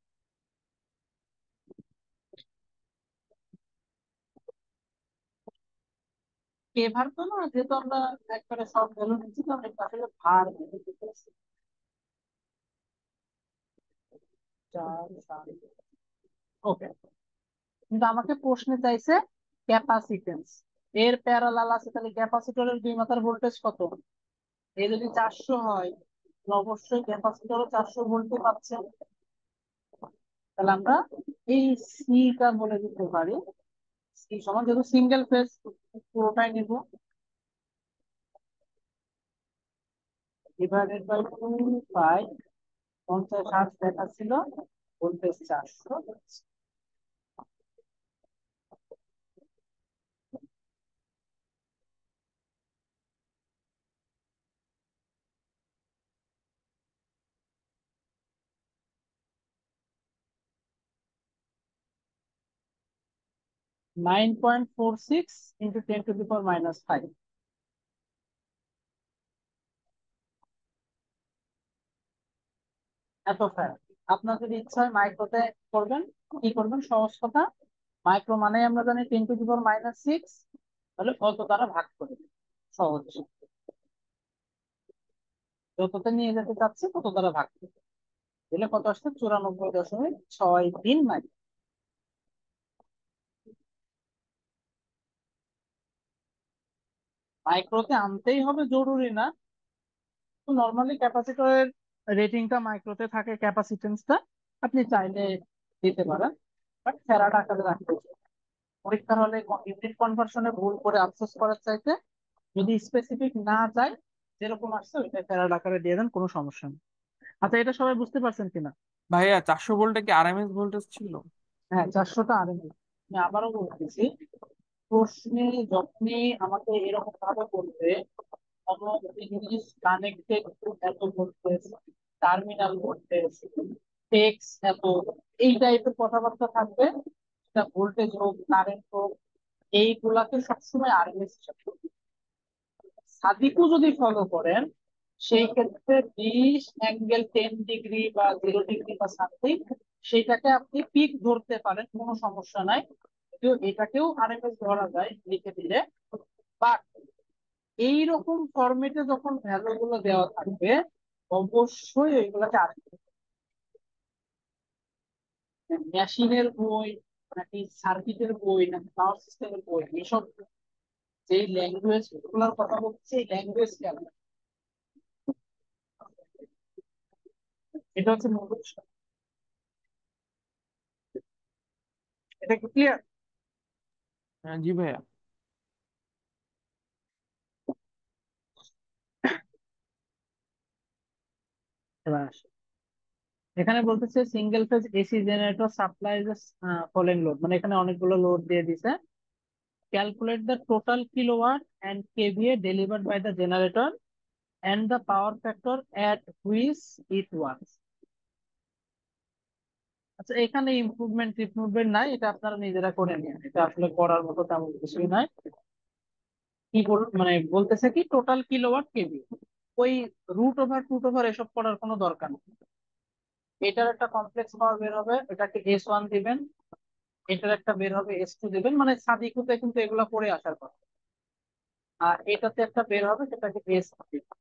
কেভার তো না, যেহেতু আমরা একবারে সব ভ্যালু নিচ্ছি, তো আমরা আসলে ভার দিতেছি। 4, 7, ওকে। কিন্তু আমাকে প্রশ্নে চাইছে ক্যাপাসিটেন্স, এর প্যারালাল আছে, তাহলে ক্যাপাসিটরের দুই মাথার ভোল্টেজ কত? এ যদি 400 হয়, তাহলে অবশ্যই ক্যাপাসিটরও 400 ভোল্টে পাচ্ছে। তাহলে আমরা এই সিটা বলে দিতে পারি, সি সমান, যেহেতু সিঙ্গেল ফেজ পুরোটাই নিব, ডিভাইডেড বাই 2 পাই, 50 দেখা ছিল, ভোল্টেজ 400, 9.46 ইন্টু 10⁻⁵, এত ফ্যারাড। আপনার যদি ইচ্ছা হয় মাইক্রোতে করবেন, কি করবেন? সহজ কথা, মাইক্রো মানে আমরা জানি 10⁻⁶, তাহলে অত দ্বারা ভাগ করে দিন, সহজ। যততে নিয়ে যেতে চাচ্ছে তত দ্বারা ভাগ করে দিলে কত আসছে? 94.63 মাইক্রো। মাইক্রোতে আনতেই হবে জরুরি না, তো নর্মালি ক্যাপাসিটরের রেটিংটা মাইক্রোতে থাকে, ক্যাপাসিটেন্সটা আপনি চাইলে দিতে পারেন, বাট ফ্যারাড আকারে রাখতে হবে। পরীক্ষার হলে ইউনিট কনভার্সনে ভুল করে আফসোস করার চাইতে যদি স্পেসিফিক না চাই, যেরকম আসছে ওইটা ফ্যারাড আকারে দিয়ে দেন, কোনো সমস্যা নেই। আচ্ছা, এটা সবাই বুঝতে পারছেন কিনা? ভাইয়া 400 ভোল্টটা কি আরএমএস ভোল্টেজ ছিল? হ্যাঁ, 400টা আরএমএস। আমি আবারও বলতেছি, প্রশ্নে যখনই আমাকে এরকম ভাবে বলবে, কোনো জিনিস কানেক্টেড টু এত ভোল্টেজ, টার্মিনাল ভোল্টেজ, টেক্স এত, এই টাইপের কথাবার্তা থাকবে, সেটা ভোল্টেজ হোক কারেন্ট হোক, এইগুলাকে সবসময় আরএমএস হিসাবে। সাদিকও যদি ফলো করেন, সেই ক্ষেত্রে 20 ∠10 ডিগ্রি বা 0 ডিগ্রি বা সামথিং, সেটাকে আপনি পিক ধরতে পারেন, কোনো সমস্যা নাই, তো এটাকেও আরএমএস ধরা যায় লিখে দিলে। বাট এইরকম ফরম্যাটে যখন ভ্যালু গুলো দেওয়া থাকবে, অবশ্যই ওইগুলোকে আরএমএস, মেশিনের বই নাকি সার্কিটের বই নাকি পাওয়ার সিস্টেমের বই, এসব যেই ল্যাঙ্গুয়েজ গুলোর কথা বলছি, এই ল্যাঙ্গুয়েজ কেন, এটা হচ্ছে মূল বিষয়। এটা কি ক্লিয়ার? হ্যাঁ, জি ভাইয়া। এবার আসি। এখানে বলতেছে single phase AC generator supply following load, মানে এখানে অনেকগুলো লোড দিয়ে দিছে। Calculate the total kilowatt and kVA delivered by the generator and the power factor at which it works. আচ্ছা, এখানে ইমপ্রুভমেন্ট নাই, এটা আপনারা নিজেরা করে নিন, এটা আসলে করার মতো তেমন কিছুই নাই। কি মানে বলতেছে কি টোটাল কিলোওয়াট কেভি, ওই রুট ওভার এসব করার কোনো দরকার নেই। এটার একটা কমপ্লেক্স পাওয়ার বের হবে, এটাকে S1 দিবেন, এটার একটা বের হবে S2 দিবেন, মানে সাদিকুতে কিন্তু এগুলা করে আসার কথা। আর এটাতে একটা বের হবে, সেটাকে S দিবেন।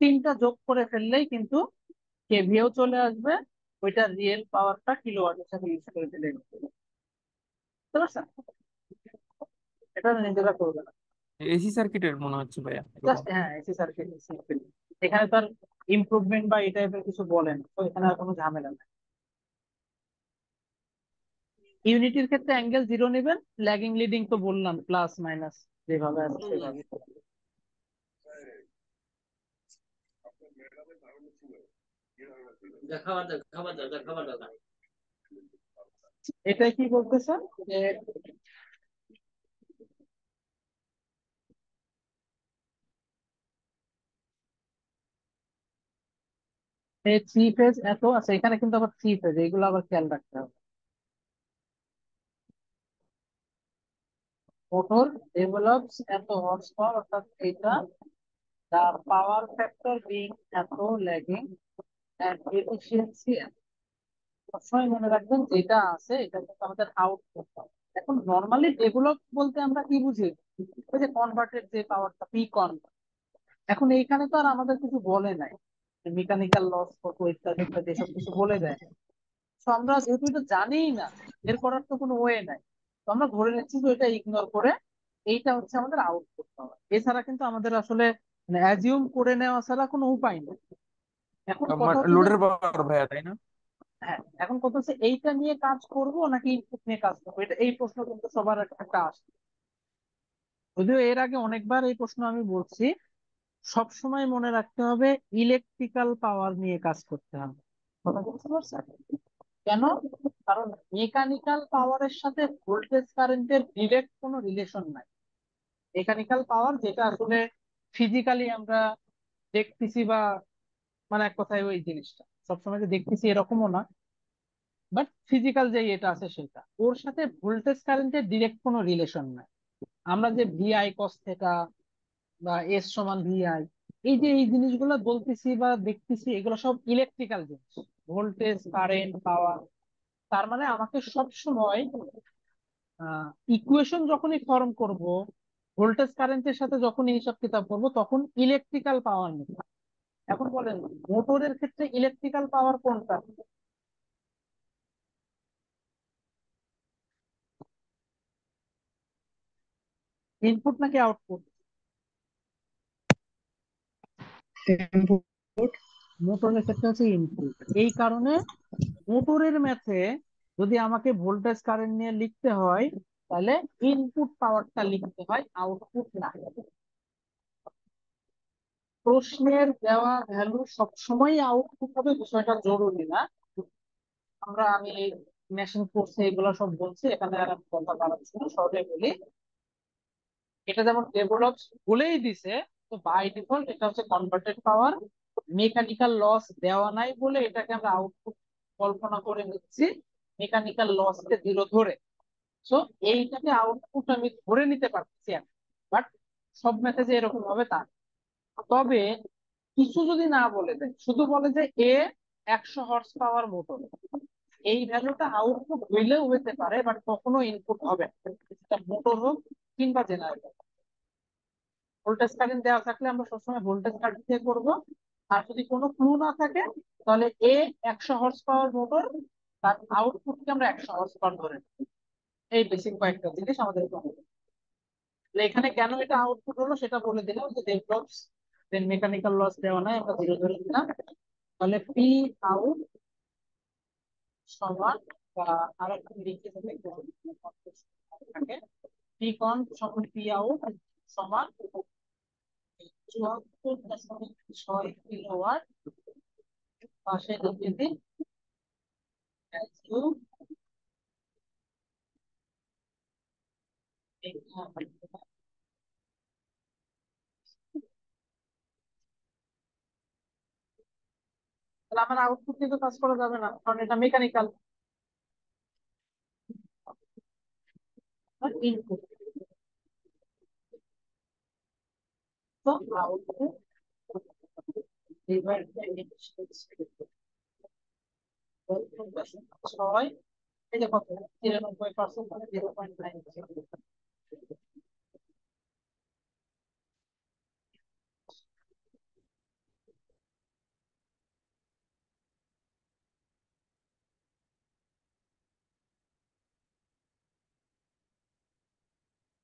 তিনটা যোগ করে ফেললেই কিন্তু কেভিও চলে আসবে, ওইটা রিয়েল পাওয়ারটা কিলোওয়াট হিসাবে ইউজ করে দিলে বুঝতে পারছেন? এটা নিজেরা করবে না, এসি সার্কিটের মনে হচ্ছে ভাইয়া এরকম। জাস্ট হ্যাঁ এসি সার্কিট সিম্পল। এখানে তার ইমপ্রুভমেন্ট বা এই টাইপের কিছু বলেন তো, এখানে আর কোনো ঝামেলা নেই। ইউনিটির ক্ষেত্রে অ্যাঙ্গেল 0 নেবেন, ল্যাগিং লিডিং তো বললাম প্লাস মাইনাস যেভাবে আছে সেভাবে। এটাই কি বলতেছে যে থ্রি ফেজ এত আছে, এখানে কিন্তু আবার থ্রি ফেজ, এগুলো আবার খেয়াল রাখতে হবে। মোটর ডেভেলপস এত হর্স পাওয়ার, অর্থাৎ এটা দা পাওয়ার ফ্যাক্টর বিং এত, ল্যাগিং এন্ড এফিসিয়েন্সি। সবসময় মনে রাখবেন যেটা আছে এটা কিন্তু আমাদের আউটপুট। এখন নর্মালি ডেভেলপ বলতে আমরা কি বুঝি, ওই যে কনভার্টেড যে পাওয়ারটা পি কন। এখন এইখানে তো আর আমাদের কিছু বলে নাই, মেকানিক্যাল লস কত ইত্যাদি ইত্যাদি এসব কিছু বলে দেয়। তো আমরা যেহেতু এটা জানিই না, এর করার তো কোনো ওয়ে নাই, তো আমরা ধরে নিচ্ছি যে এটা ইগনোর করে এইটা হচ্ছে আমাদের আউটপুট পাওয়ার। এছাড়া কিন্তু আমাদের আসলে মানে অ্যাজিউম করে নেওয়া ছাড়া কোনো উপায় নেই। এখন কথা হচ্ছে যে লোডের পাওয়ার ভাইয়া, তাই না? হ্যাঁ, এখন কথা হচ্ছে এইটা নিয়ে কাজ করব নাকি ইনপুট নিয়ে কাজ করবো, এটা এই প্রশ্ন কিন্তু সবার একটা আসে। যদিও এর আগে অনেকবার এই প্রশ্ন আমি বলছি, সব সময় মনে রাখতে হবে ইলেকট্রিক্যাল পাওয়ার নিয়ে কাজ করতে হবে। কথা বুঝতে পারছেন? কেন? কারণ মেকানিক্যাল পাওয়ারের সাথে ভোল্টেজ কারেন্টের ডিরেক্ট কোনো রিলেশন নাই। মেকানিক্যাল পাওয়ার যেটা আসলে ফিজিক্যালি আমরা দেখতেছি, বা মানে এক কথায় ওই জিনিসটা সবসময় যে দেখতেছি এরকমও না, বাট ফিজিক্যাল যে এটা আছে সেটা, ওর সাথে ভোল্টেজ কারেন্টের ডিরেক্ট কোনো রিলেশন নাই। আমরা যে ভিআই কস থিটা বা এস সমান ভিআই, এই যে এই জিনিসগুলো বলতেছি বা দেখতেছি, এগুলো সব ইলেকট্রিক্যাল জিনিস, ভোল্টেজ কারেন্ট পাওয়ার। তার মানে আমাকে সব সময় ইকুয়েশন যখনই ফর্ম করব, ভোল্টেজ কারেন্টের সাথে যখনই হিসাব কিতাব করবো, তখন ইলেকট্রিক্যাল পাওয়ার নিতে। এখন বলেন মোটরের ক্ষেত্রে ইলেকট্রিক্যাল পাওয়ার কোনটা, ইনপুট নাকি আউটপুট? ইনপুট। মোটরের ক্ষেত্রে হচ্ছে ইনপুট। এই কারণে মোটরের ম্যাথে যদি আমাকে ভোল্টেজ কারেন্ট নিয়ে লিখতে হয়, তাহলে ইনপুট পাওয়ারটা লিখতে হয়, আউটপুট না। প্রশ্নের দেওয়া ভ্যালু সবসময় আউটপুট হবে বিষয়টা জরুরি না। আমি মেশিন কোর্সে এগুলো সব বলছি, এখানে আর আমি কথা বাড়াচ্ছি না, সহজে বলি। এটা যেমন ডেভেলপস বলেই দিছে, তো বাই ডিফল্ট এটা হচ্ছে কনভার্টেড পাওয়ার। মেকানিক্যাল লস দেওয়া নাই বলে এটাকে আমরা আউটপুট কল্পনা করে নিচ্ছি, মেকানিক্যাল লস কে 0 ধরে। সো এইটাকে আউটপুট আমি ধরে নিতে পারছি, বাট সব ম্যাথে যে এরকম হবে তা না। তবে কিছু যদি না বলে দেয়, শুধু বলে যে এ 100 হর্স পাওয়ার মোটর, এই ভ্যালুটা আউটপুট হইলেও হইতে পারে, বাট কখনো ইনপুট হবে না। সেটা মোটর হোক কিংবা জেনারেটর। ভোল্টেজ কারেন্ট দেওয়া থাকলে আমরা সবসময় ভোল্টেজ কারেন্ট দিয়ে করবো। আর যদি কোনো ক্লু না থাকে, তাহলে এ 100 হর্স পাওয়ার মোটর, তার আউটপুটকে আমরা 100 হর্স পাওয়ার ধরে নেবো। এই বেসিক কয়েকটা জিনিস আমাদের জানতে হবে। তাহলে এখানে কেন এটা আউটপুট হলো সেটা বলে দিলাম, যে ডেভেলপস দেন মেকানিক্যাল লস দেওয়া নাই, আমরা 0 ধরে দিলাম। তাহলে পি আউট সমান, বা আর একটা লিখে দিলে থাকে, পি কন সমান পি আউট সমান 74.6 কিলোওয়াট, পাশে লিখে দিই তাহলে আমার আউটপুট দিয়ে তো কাজ করা যাবে না, কারণ এটা মেকানিক্যাল ইনপুট। তো আউটপুট ডিভাইড বাই 6, এই যে কত 93% মানে 0.9।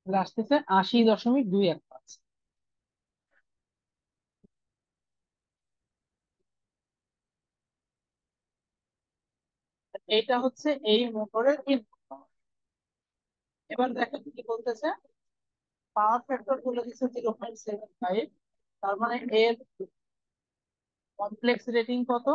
আসতেছে 80.215। এইটা হচ্ছে এই মোটরের ইনপুট। এবার দেখেন কি বলতেছে, পাওয়ার ফ্যাক্টর বলে দিচ্ছে 0.75, তার মানে এর কমপ্লেক্স রেটিং কত?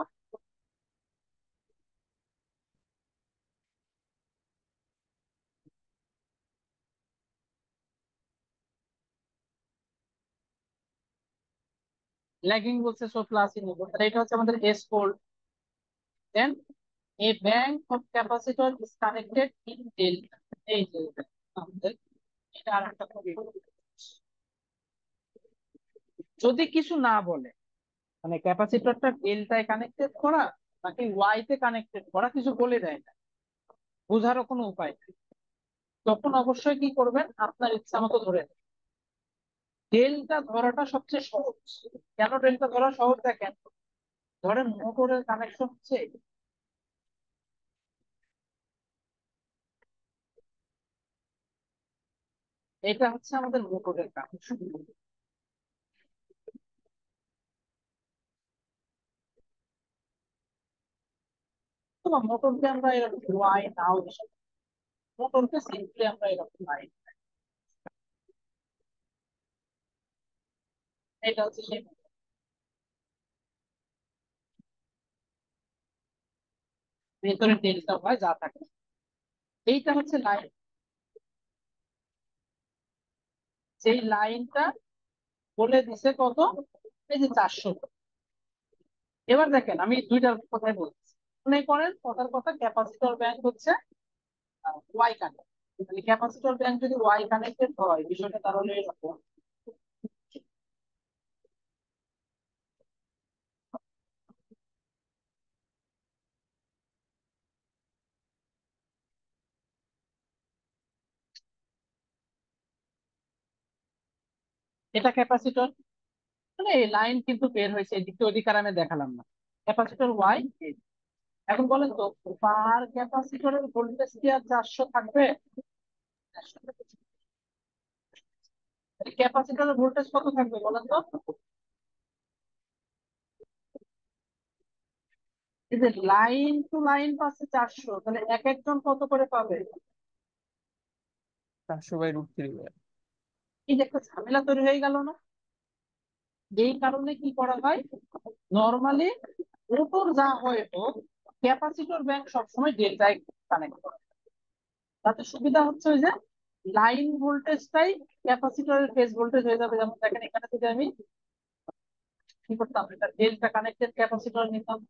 ল্যাগিং বলছে, সো প্লাস ইন নেব, তাহলে এটা হচ্ছে আমাদের S code. Then a bank of capacitor is connected in delta. এই যে আমাদের এটা আর একটা যদি কিছু না বলে, মানে ক্যাপাসিটরটা ডেল্টায় কানেক্টেড করা নাকি ওয়াই তে কানেক্টেড করা, কিছু বলে দেয় না, বোঝারও কোনো উপায় নেই, তখন অবশ্যই কি করবেন, আপনার ইচ্ছা মতো ধরে নেবেন। ডেল্টা ধরাটা সবচেয়ে সহজ। কেন ডেল্টা ধরা সহজ দেখেন, ধরেন মোটরের কানেকশন হচ্ছে এটা হচ্ছে আমাদের মোটরের কানেকশন। তোমার মোটরকে আমরা এরকম ওয়াই নাও, মোটরকে সিম্পলি আমরা এরকম পাই। এটা হচ্ছে সেই ভেতরে ডেল্টা হয় যা থাকে। এইটা হচ্ছে লাইন, যেই লাইনটা বলে দিছে কত, এই যে 400। এবার দেখেন আমি দুইটার কথাই বলছি, মনে করেন কথার কথা ক্যাপাসিটর ব্যাংক হচ্ছে ওয়াই কানেক্ট, মানে ক্যাপাসিটর ব্যাংক যদি ওয়াই কানেক্টেড হয় বিষয়টা তাহলে এরকম। এটা ক্যাপাসিটর, মানে এই লাইন কিন্তু বের হয়েছে এদিক থেকে ওদিক, আর আমি দেখালাম না। Capacitor Y. এখন বলেন তো, পার ক্যাপাসিটরের ভোল্টেজ কি আর 400 থাকবে? ক্যাপাসিটরের ভোল্টেজ কত থাকবে বলেন তো? এই যে লাইন টু লাইন পাচ্ছে 400, তাহলে এক একজন কত করে পাবে? 400/√3 ভাইয়া। এই যে একটা ঝামেলা তৈরি হয়ে গেল না? এই কারণে কি করা হয়, নর্মালি মোটর যা হয় হোক, ক্যাপাসিটর ব্যাংক সবসময় ডেল্টায় কানেক্ট করে। তাতে সুবিধা হচ্ছে ওই যে লাইন ভোল্টেজটাই ক্যাপাসিটরের ফেজ ভোল্টেজ হয়ে যাবে। যেমন দেখেন এখানে থেকে আমি কি করতাম, এটা ডেল্টা কানেক্টেড ক্যাপাসিটর নিতাম,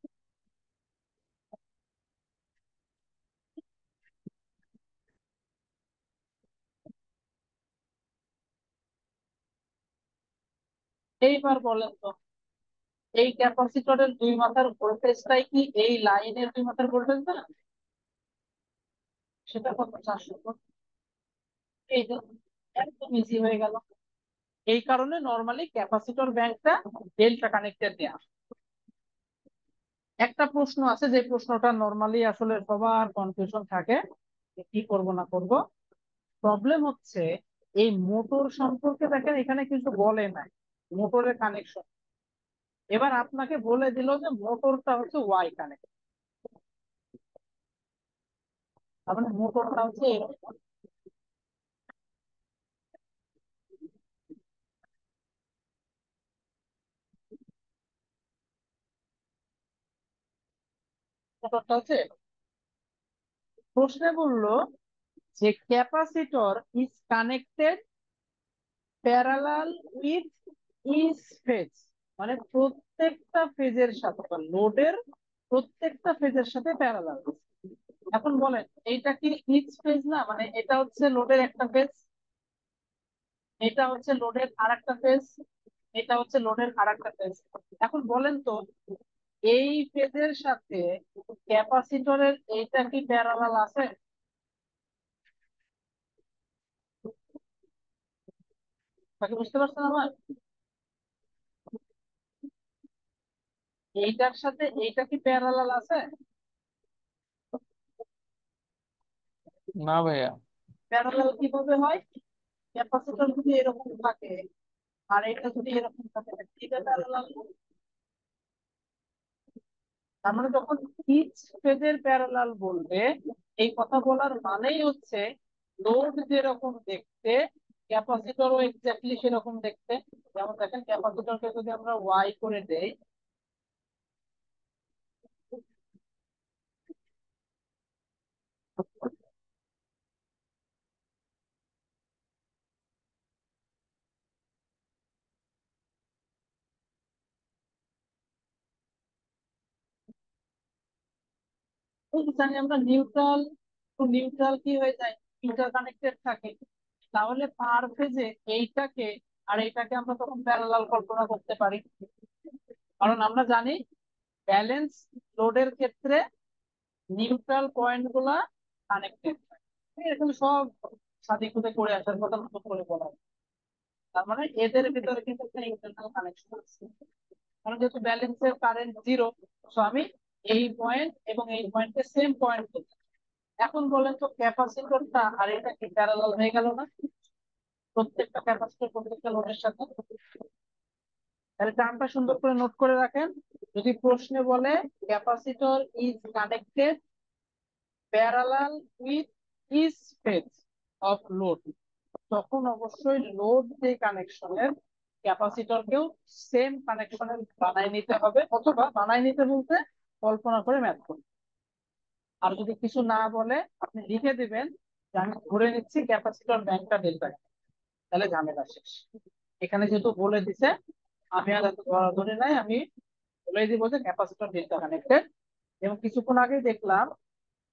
এইবার বলেন তো, এই ক্যাপাসিটরের দুই মাথার ভোল্টেজটাই কি এই লাইনের দুই মাথার ভোল্টেজ না? সেটা কত, 400। এই যে একদম ইজি হয়ে গেল। এই কারণে নর্মালি ক্যাপাসিটর ব্যাংকটা ডেল্টা কানেক্টেড দেয়া। একটা প্রশ্ন আছে, যে প্রশ্নটা নর্মালি আসলে সবার কনফিউশন থাকে, যে কি করব না করব। প্রবলেম হচ্ছে এই মোটর সম্পর্কে দেখেন এখানে কিন্তু বলে নাই মোটরের কানেকশন। এবার আপনাকে বলে দিল যে মোটরটা হচ্ছে ওয়াই কানেক্ট, তার মানে মোটরটা হচ্ছে এরকম। মোটরটা হচ্ছে প্রশ্নে বললো যে capacitor is connected parallel with each phase, মানে প্রত্যেকটা ফেজের সাথে বা লোডের প্রত্যেকটা ফেজের সাথে প্যারালাল। এখন বলেন এইটা কি ইচ ফেজ না, মানে এটা হচ্ছে লোডের একটা ফেজ, এটা হচ্ছে লোডের আরেকটা ফেজ, এটা হচ্ছে লোডের আরেকটা ফেজ। এখন বলেন তো এই ফেজের সাথে ক্যাপাসিটরের এইটা কি প্যারালাল আছে? তাকে বুঝতে পারছেন আমার? এইটার সাথে এইটা কি প্যারালাল আছে? না ভাইয়া। প্যারালাল কিভাবে হয়? ক্যাপাসিটর যদি এরকম থাকে আর এটা যদি এরকম থাকে, এটা প্যারালাল। তার মানে যখন ইচ ফেজের প্যারালাল বলবে, এই কথা বলার মানেই হচ্ছে লোড যেরকম দেখতে ক্যাপাসিটরও এক্স্যাক্টলি সেরকম দেখতে। যেমন দেখেন ক্যাপাসিটরকে যদি আমরা ওয়াই করে দেই, ওই যে জানি আমরা নিউট্রাল টু নিউট্রাল কি হয়ে যায়, ইন্টার কানেক্টেড থাকে। তাহলে পার ফেজে এইটাকে আর এইটাকে আমরা তখন প্যারালাল কল্পনা করতে পারি, কারণ আমরা জানি ব্যালেন্স লোডের ক্ষেত্রে নিউট্রাল পয়েন্ট গুলা কানেক্টেড। এরকম সব সাথে খুঁজে করে আসার কথা নতুন করে বলা হয়। তার মানে এদের ভিতরে কিন্তু একটা ইন্টারনাল কানেকশন আছে, কারণ যেহেতু ব্যালেন্সের কারেন্ট জিরো, তো আমি এই পয়েন্ট এবং এই পয়েন্টকে সেম পয়েন্ট করছি। এখন বলেন তো ক্যাপাসিটরটা আর এটা কি প্যারালাল হয়ে গেল না? প্রত্যেকটা ক্যাপাসিটর প্রত্যেকটা লোডের সাথে। তাহলে টার্মটা সুন্দর করে নোট করে রাখেন। যদি প্রশ্নে বলে capacitor is connected parallel with each phase of load, তখন অবশ্যই লোড যে কানেকশনের ক্যাপাসিটরকেও সেম কানেকশনের বানায় নিতে হবে, অথবা বানায় নিতে বলতে কল্পনা করে ম্যাথ করুন। আর যদি কিছু না বলে আপনি লিখে দিবেন যে আমি ধরে নিচ্ছি ক্যাপাসিটর ব্যাংকটা ডেল্টা, তাহলে ঝামেলা শেষ। এখানে যেহেতু বলে দিছে, আমি আর এত ধরে নাই, আমি বলে দিব যে ক্যাপাসিটর ডেল্টা কানেক্টেড। এবং কিছুক্ষণ আগে দেখলাম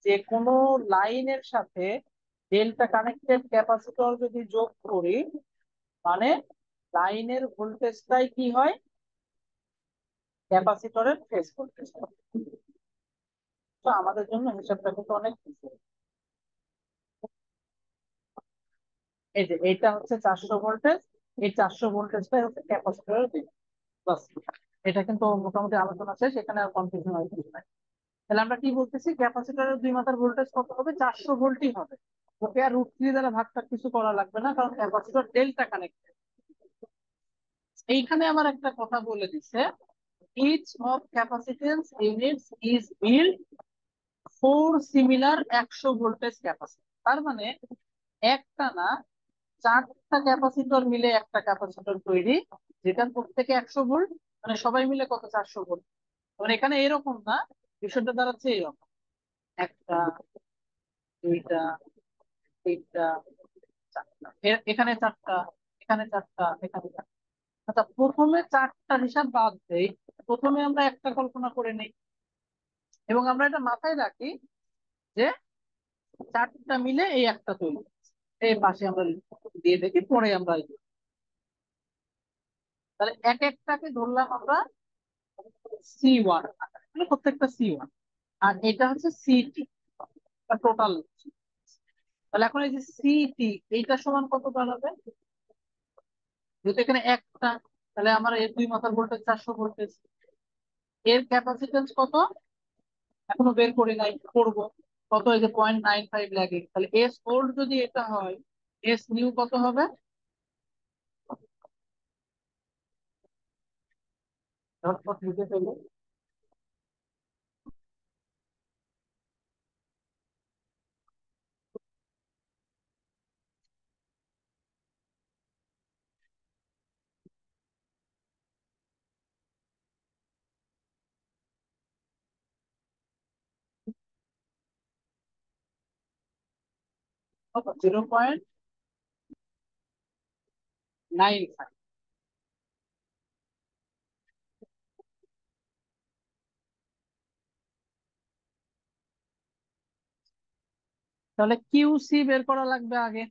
যে কোনো লাইনের সাথে ডেল্টা কানেক্টেড ক্যাপাসিটর যদি যোগ করি, মানে লাইনের ভোল্টেজটাই কি হয়, ক্যাপাসিটরের ফেজ ভোল্টেজ। তো আমাদের জন্য হিসাবটা কিন্তু অনেক easy। এই যে এটা হচ্ছে 400 ভোল্টেজ, এই 400 ভোল্টেজটাই হচ্ছে ক্যাপাসিটরের দিক। বাস, এটা কিন্তু মোটামুটি আলোচনা শেষ, এখানে আর কনফিউশন হওয়ার কিছু নাই। তাহলে আমরা কি বলতেছি, ক্যাপাসিটরের দুই মাথার ভোল্টেজ কত হবে? 400 ভোল্টই হবে। ওকে আর √3 দ্বারা ভাগটা কিছু করা লাগবে না, কারণ ক্যাপাসিটর ডেল্টা কানেক্টেড। এইখানে আবার একটা কথা বলে দিচ্ছে, each of capacitance units is build for similar 100 voltage capacitor. তার মানে একটা না, চারটা ক্যাপাসিটর মিলে একটা ক্যাপাসিটর তৈরি, যেটার প্রত্যেকে 100 ভোল্ট, মানে সবাই মিলে কত? 400 ভোল্ট। মানে এখানে এরকম না, বিষয়টা দাঁড়াচ্ছে এরকম, একটা, দুইটা, তিনটা, চারটা, এখানে চারটা, এখানে চারটা, এখানে চারটা। আচ্ছা, প্রথমে চারটার হিসাব বাদ দেই, প্রথমে আমরা একটা কল্পনা করে নিই, এবং আমরা এটা মাথায় রাখি যে চারটা মিলে এই একটা তৈরি। এই পাশে আমরা দিয়ে দেখি, পরে আমরা তাহলে এক একটাকে ধরলাম আমরা C1, মানে প্রত্যেকটা C1, আর এটা হচ্ছে সিটি, টোটাল। তাহলে এখন এই যে সিটি, এইটা সমান কত দাঁড়াবে? যেহেতু এখানে একটা, তাহলে আমার এর দুই মাথার ভোল্টেজ 400 ভোল্টেজ, এর ক্যাপাসিটেন্স কত এখনো বের করি নাই, করবো। কত? এই যে 0.95 লাগে। তাহলে এস ওল্ড যদি এটা হয়, এস নিউ কত হবে? ঝটপট লিখে ফেলি। 0.95। তাহলে কিউসি বের করা লাগবে আগে।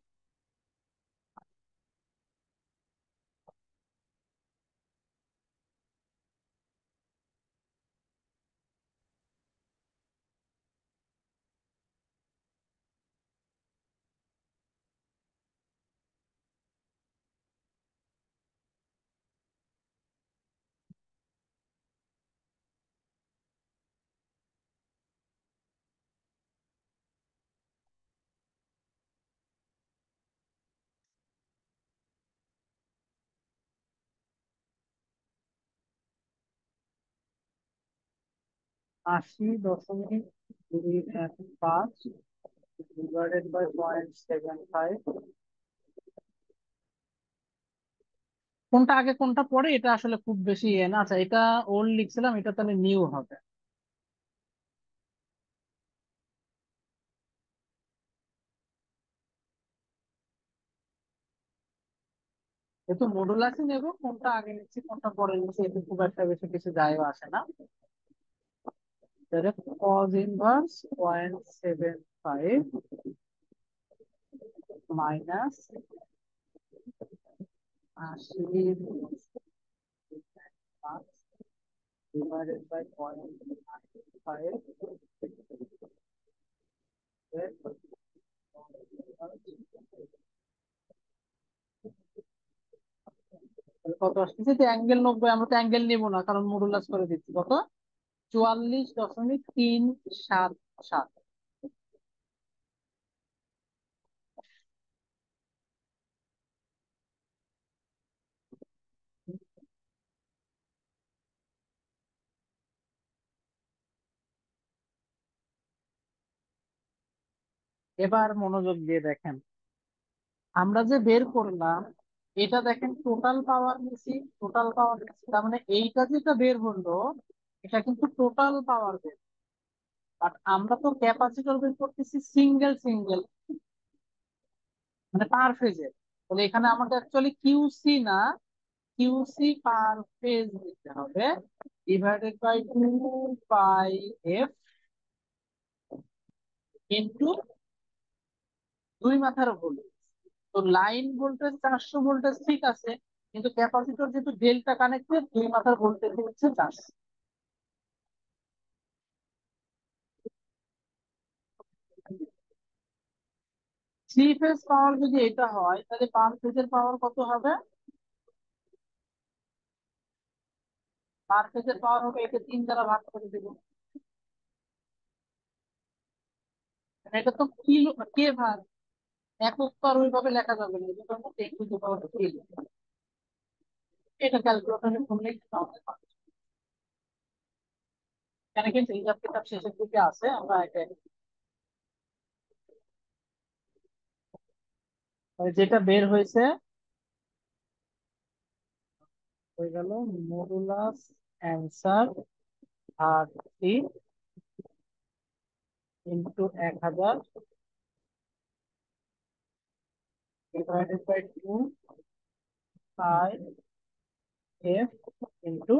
আশি দশমিক 215 ডিভাইডেড বাই 0.75। কোনটা আগে কোনটা পরে এটা আসলে খুব বেশি না। আচ্ছা, এটা ওল্ড লিখছিলাম, এটা তাহলে নিউ হবে। যেহেতু মডুলাসই নেব, কোনটা আগে নিচ্ছি কোনটা পরে নিচ্ছি এতে খুব একটা বেশি কিছু যায় আসে না। cos inverse 0.75 minus 80 divided by 0.95। কত আসতেছে? যে অ্যাঙ্গেল 90, আমরা তো অ্যাঙ্গেল নিব না কারণ মডুলাস করে দিচ্ছি। কত? 44.377। এবার মনোযোগ দিয়ে দেখেন, আমরা যে বের করলাম এটা দেখেন টোটাল পাওয়ার নিছি, টোটাল পাওয়ার নিছি, তার মানে এইটা যেটা বের হলো এটা কিন্তু টোটাল পাওয়ার বের। বাট আমরা তো ক্যাপাসিটর বের করতেছি সিঙ্গেল সিঙ্গেল, মানে পার ফেজে। তাহলে এখানে আমাদের অ্যাকচুয়ালি কিউসি না, কিউসি পার ফেজ দিতে হবে divided by 2 pi F into দুই মাথার ভোল্টেজ। তো লাইন ভোল্টেজ 400 ভোল্টেজ ঠিক আছে, কিন্তু ক্যাপাসিটর যেহেতু ডেল্টা কানেক্টেড, দুই মাথার ভোল্টেজ হচ্ছে 400। থ্রি ফেজ পাওয়ার যদি এটা হয় তাহলে পার ফেজের পাওয়ার কত হবে? পার ফেজের পাওয়ার হবে, একে 3 দ্বারা ভাগ করে দেবো। মানে এটা তো কিলো কে ভাগ, একক তো আর ওইভাবে লেখা যাবে না, এটার মধ্যে একটু কিলো। এটা ক্যালকুলেটরে করলেই কিন্তু আমাদের পাবে। এখানে কিন্তু হিসাব কিতাব শেষের দিকে আছে, আমরা এটা যেটা বের হয়েছে হয়ে গেল মডুলাস অ্যান্সার ভাগ 3 into 1000 divided by 2 pi F into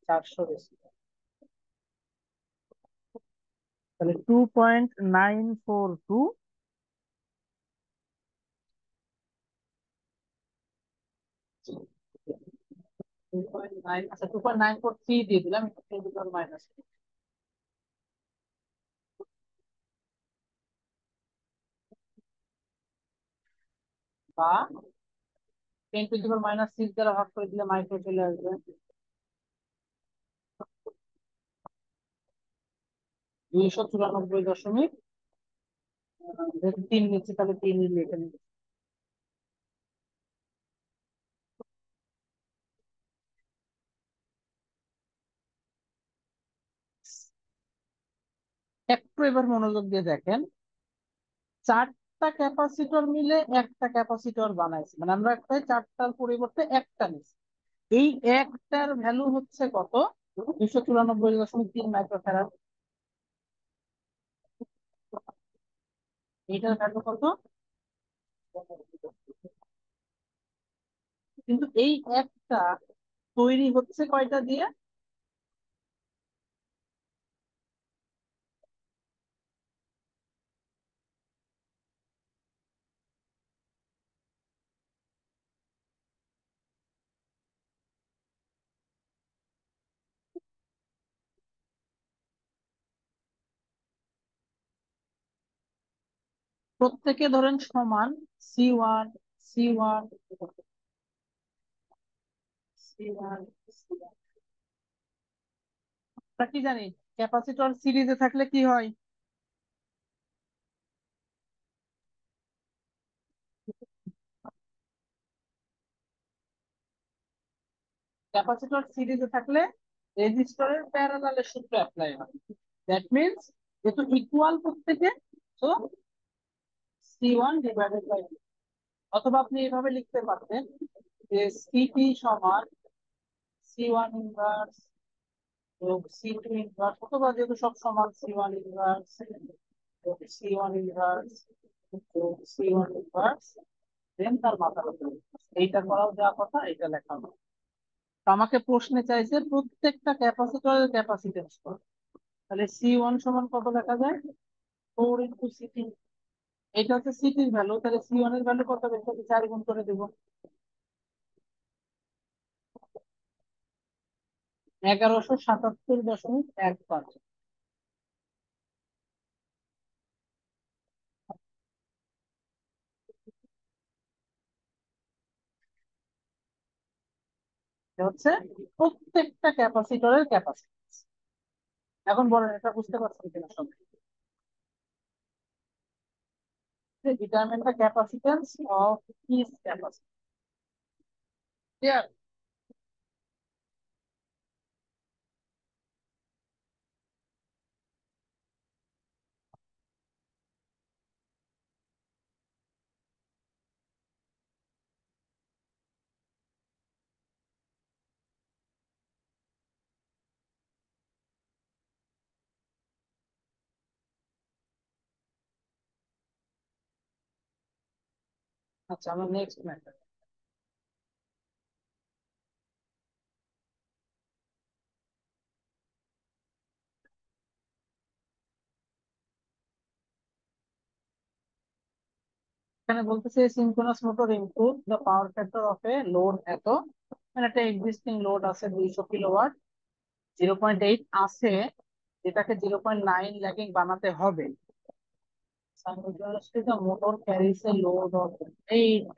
400 তাহলে 2.942। আচ্ছা 2.943 দিয়ে দিলাম, মাইনাস বা 10⁻⁻6 দ্বারা ভাগ করে দিলে মাইক্রো চলে আসবে। 294 দশমিক, যেহেতু 3 নিচ্ছে তাহলে 3 লিখে নিচ্ছি। একটু এবার মনোযোগ দিয়ে দেখেন, 4টা ক্যাপাসিটর মিলে একটা ক্যাপাসিটর বানাইছে, মানে আমরা একটা 4টার পরিবর্তে একটা নিচ্ছি। এই একটার ভ্যালু হচ্ছে কত? 294.3 মাইক্রোফ্যারাড। এইটার ভ্যালু কত? কিন্তু এই একটা তৈরি হচ্ছে কয়টা দিয়ে? প্রত্যেকে ধরেন সমান C1 C1 C1 আমরা কি জানি ক্যাপাসিটর সিরিজে থাকলে কি হয়? ক্যাপাসিটর সিরিজে থাকলে রেজিস্টরের প্যারালালে সূত্র অ্যাপ্লাই হয়। দ্যাট মিন্স যেহেতু ইকুয়াল প্রত্যেকে, তো C1 ডিভাইডেড বাই, অথবা আপনি এভাবে লিখতে পারতেন যে সিটি সমান C1 ইনভার্স যোগ C2 ইনভার্স, অথবা যেহেতু সব সমান C1 ইনভার্স যোগ C1 ইনভার্স যোগ C1 ইনভার্স, দেন তার মাথার উপরে এইটা করাও যা কথা, এটা লেখা হবে। তো আমাকে প্রশ্নে চাইছে প্রত্যেকটা ক্যাপাসিটরের ক্যাপাসিটেন্স কত। তাহলে C1 সমান কত লেখা যায়? 4 × CT। এটা হচ্ছে সিটির ভ্যালু, তাহলে C1 এর ভ্যালু কত? বেশি 4 গুণ করে দেবো, 1177.15। এটা হচ্ছে প্রত্যেকটা ক্যাপাসিটরের ক্যাপাসিটি। এখন বলেন এটা বুঝতে পারছেন কিনা সবাই? Determine the capacitance of each capacitor. Clear? আচ্ছা, আমরা নেক্সট ম্যাথড। এখানে বলতেছে synchronous motor input the power factor of a load এত, মানে একটা এক্সিস্টিং লোড আছে 200 কিলোওয়াট, 0.8 আছে, যেটাকে 0.9 ল্যাগিং বানাতে হবে। Simultaneously the motor carries a load of,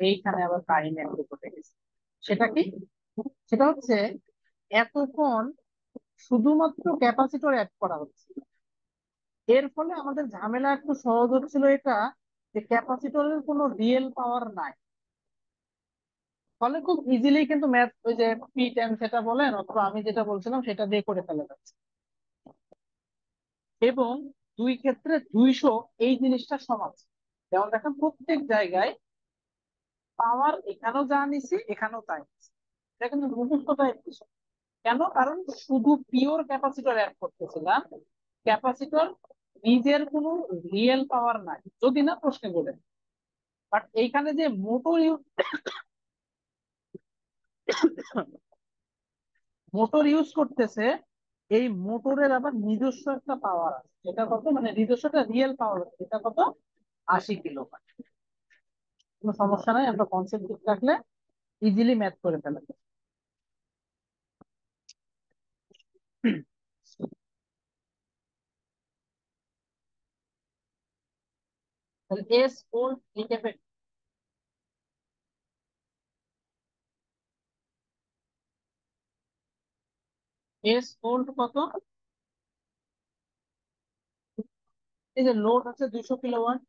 এইখানে আবার কাহিনী একটু ঘটে গেছে। সেটা কি? সেটা হচ্ছে এতক্ষণ শুধুমাত্র ক্যাপাসিটর অ্যাড করা হচ্ছে, এর ফলে আমাদের ঝামেলা একটু সহজ হচ্ছিল এটা যে ক্যাপাসিটরের কোনো রিয়েল পাওয়ার নাই। ফলে খুব ইজিলি কিন্তু ম্যাথ, ওই যে P10 সেটা বলেন অথবা আমি যেটা বলছিলাম সেটা দিয়ে করে ফেলা যাচ্ছে। এবং দুই ক্ষেত্রে 200 এই জিনিসটা সমান। যেমন দেখেন প্রত্যেক জায়গায় পাওয়ার এখানেও যা নিছি এখানেও তাই নিছি। এটা কিন্তু মুখস্থ টাইপ কিছু। কেন? কারণ শুধু পিওর ক্যাপাসিটর অ্যাড করতেছিলাম, ক্যাপাসিটর নিজের কোনো রিয়েল পাওয়ার নাই, যদি না প্রশ্নে বলে। বাট এইখানে যে মোটর ইউজ করতেছে, এই মোটরের আবার নিজস্ব একটা পাওয়ার আছে। এটা কত? মানে নিজস্ব একটা রিয়েল পাওয়ার আছে, এটা কত? 80 কিলোওয়াট। কোনো সমস্যা নাই, আমরা কনসেপ্ট ঠিক রাখলে ইজিলি ম্যাথ করে ফেলা যায়। তাহলে এস ভোল্ট লিখে এস ভোল্ট কত? এই যে লোড আছে 200 কিলোওয়াট,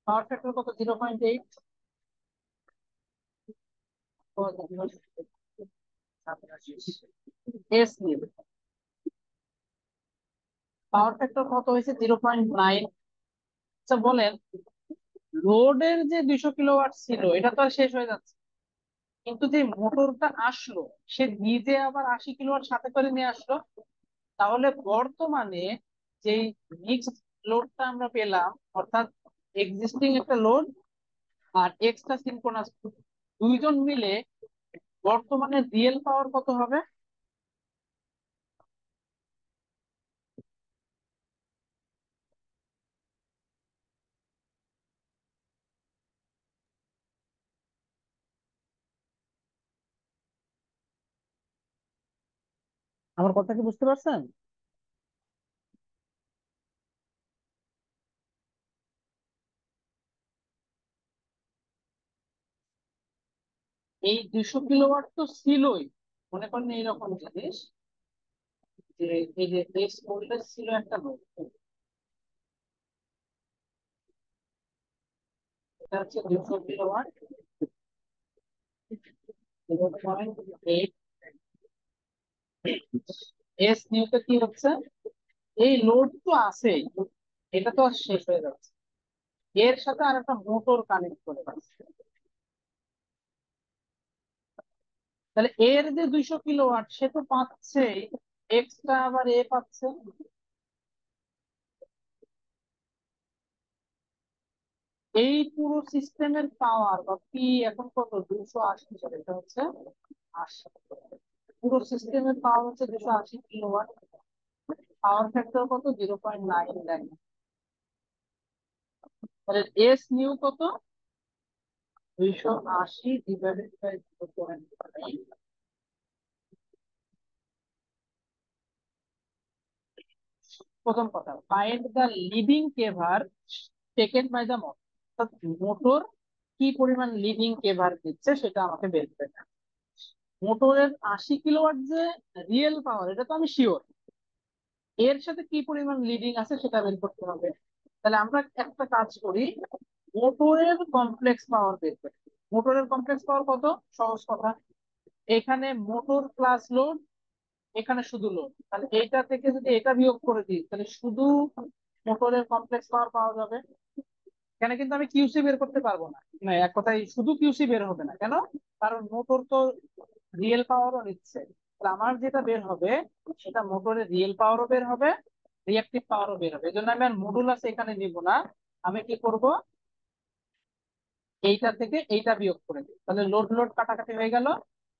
পাওয়ার ফ্যাক্টর কত? 0.8। এস নিয়ে পাওয়ার ফ্যাক্টর কত হয়েছে? 0.9। আচ্ছা বলেন, লোডের যে 200 কিলোওয়াট ছিল এটা তো আর শেষ হয়ে যাচ্ছে, কিন্তু যে মোটরটা আসলো সে নিজে আবার 80 কিলোওয়াট সাথে করে নিয়ে আসলো। তাহলে বর্তমানে যেই মিক্সড লোডটা আমরা পেলাম, অর্থাৎ এক্সিস্টিং একটা লোড আর এক্সট্রা সিনক্রোনাস, দুইজন মিলে বর্তমানে রিয়েল পাওয়ার কত হবে? আমার কথা কি বুঝতে পারছেন? এই 200 কিলোওয়াট তো ছিলই, মনে করেন এইরকম জিনিস যে এই যে এক্স ভোল্টেজ ছিল একটা লোড, এটা হচ্ছে 200 কিলোওয়াট, 0.8 এস নিউতে কি হচ্ছে, এই লোড তো আছেই, এটা তো আর শেষ হয়ে যাচ্ছে, এর সাথে আর একটা মোটর কানেক্ট করে পাচ্ছে। তাহলে এর যে 200 কিলোওয়াট সে তো পাচ্ছে, এক্সট্রা আবার এ পাচ্ছে। এই পুরো সিস্টেমের পাওয়ার বা পি এখন কত, 280, এটা হচ্ছে 80। পুরো সিস্টেমের পাওয়ার হচ্ছে 280 কিলোওয়াট, পাওয়ার ফ্যাক্টর কত, 0.9। তাহলে এস নিউ কত, 280 ডিভাইডেড বাই 0.9। প্রথম কথা, find the leading kVAr taken by the motor, অর্থাৎ মোটর কি পরিমাণ লিডিং কেভার দিচ্ছে সেটা আমাকে বের করতে হবে। মোটরের 80 কিলোওয়াট যে রিয়েল পাওয়ার এটা তো আমি শিওর, এর সাথে কি পরিমাণ লিডিং আছে সেটা বের করতে হবে। তাহলে আমরা একটা কাজ করি, মোটরের কমপ্লেক্স পাওয়ার বের করি। মোটরের কমপ্লেক্স পাওয়ার কত, সহজ কথা, এখানে মোটর প্লাস লোড, এখানে শুধু লোড, তাহলে এইটা থেকে যদি এটা বিয়োগ করে দিই তাহলে শুধু মোটরের কমপ্লেক্স পাওয়ার পাওয়া যাবে। এখানে কিন্তু আমি কিউসি বের করতে পারবো না, না এক কথায় শুধু কিউসি বের হবে না, কেন? কারণ মোটর তো রিয়েল পাওয়ারও নিচ্ছে। তাহলে আমার যেটা বের হবে সেটা মোটরের রিয়েল পাওয়ারও বের হবে, রিয়াক্টিভ পাওয়ারও বের হবে। এই জন্য আমি আর মডুলাস এখানে নিব না, আমি কি করব, এইটা থেকে এইটা বিয়োগ করে দিই, তাহলে লোড লোড কাটাকাটি হয়ে গেল,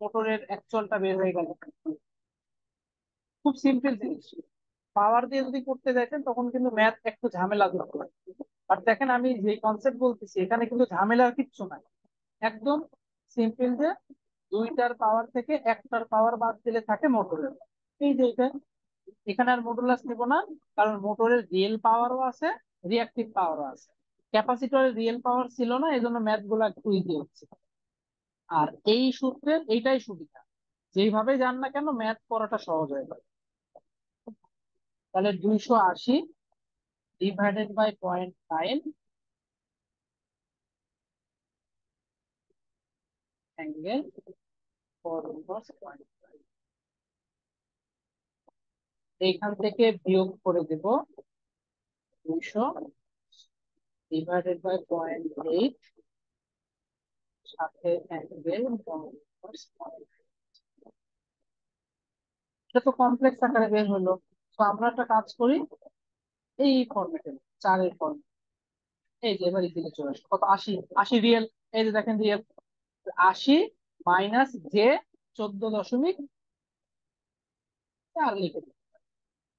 মোটরের অ্যাকচুয়ালটা বের হয়ে গেল। খুব সিম্পল জিনিস। পাওয়ার দিয়ে যদি করতে দেখেন তখন কিন্তু ম্যাথ একটু ঝামেলা ধরতে হয়, আর দেখেন আমি যে কনসেপ্ট বলতেছি এখানে কিন্তু ঝামেলার কিচ্ছু নাই, একদম সিম্পল, যে দুইটার পাওয়ার থেকে একটার পাওয়ার বাদ দিলে থাকে মোটরের। এই যে এটা, এখানে আর মডুলাস নিব না, কারণ মোটরের রিয়েল পাওয়ারও আছে, রিয়াক্টিভ পাওয়ারও আছে। ক্যাপাসিটরের রিয়েল পাওয়ার ছিল না, এই জন্য ম্যাথ গুলো একটু ইজি হচ্ছে। আর এই সূত্রের এইটাই সুবিধা, যেইভাবে যান না কেন ম্যাথ করাটা সহজ হয়ে যাবে। তাহলে 280 ডিভাইডেড বাই 0.9 অ্যাঙ্গেল 4 ইনভার্স 0.9, এইখান থেকে বিয়োগ করে দেব 200 ডিভাইডেড বাই 0.8 সাথে অ্যাঙ্গেল 4 ইনভার্স। এটা তো কমপ্লেক্স আকারে বের হলো। তো আমরা একটা কাজ করি, এই ফরম্যাটে, চারের ফর্ম, এই যে এবার ইজিলি চলে আসে কত, 80, 80 রিয়েল, এই যে দেখেন রিয়েল, 80 মাইনাস যে 14.4 লিখে দিই,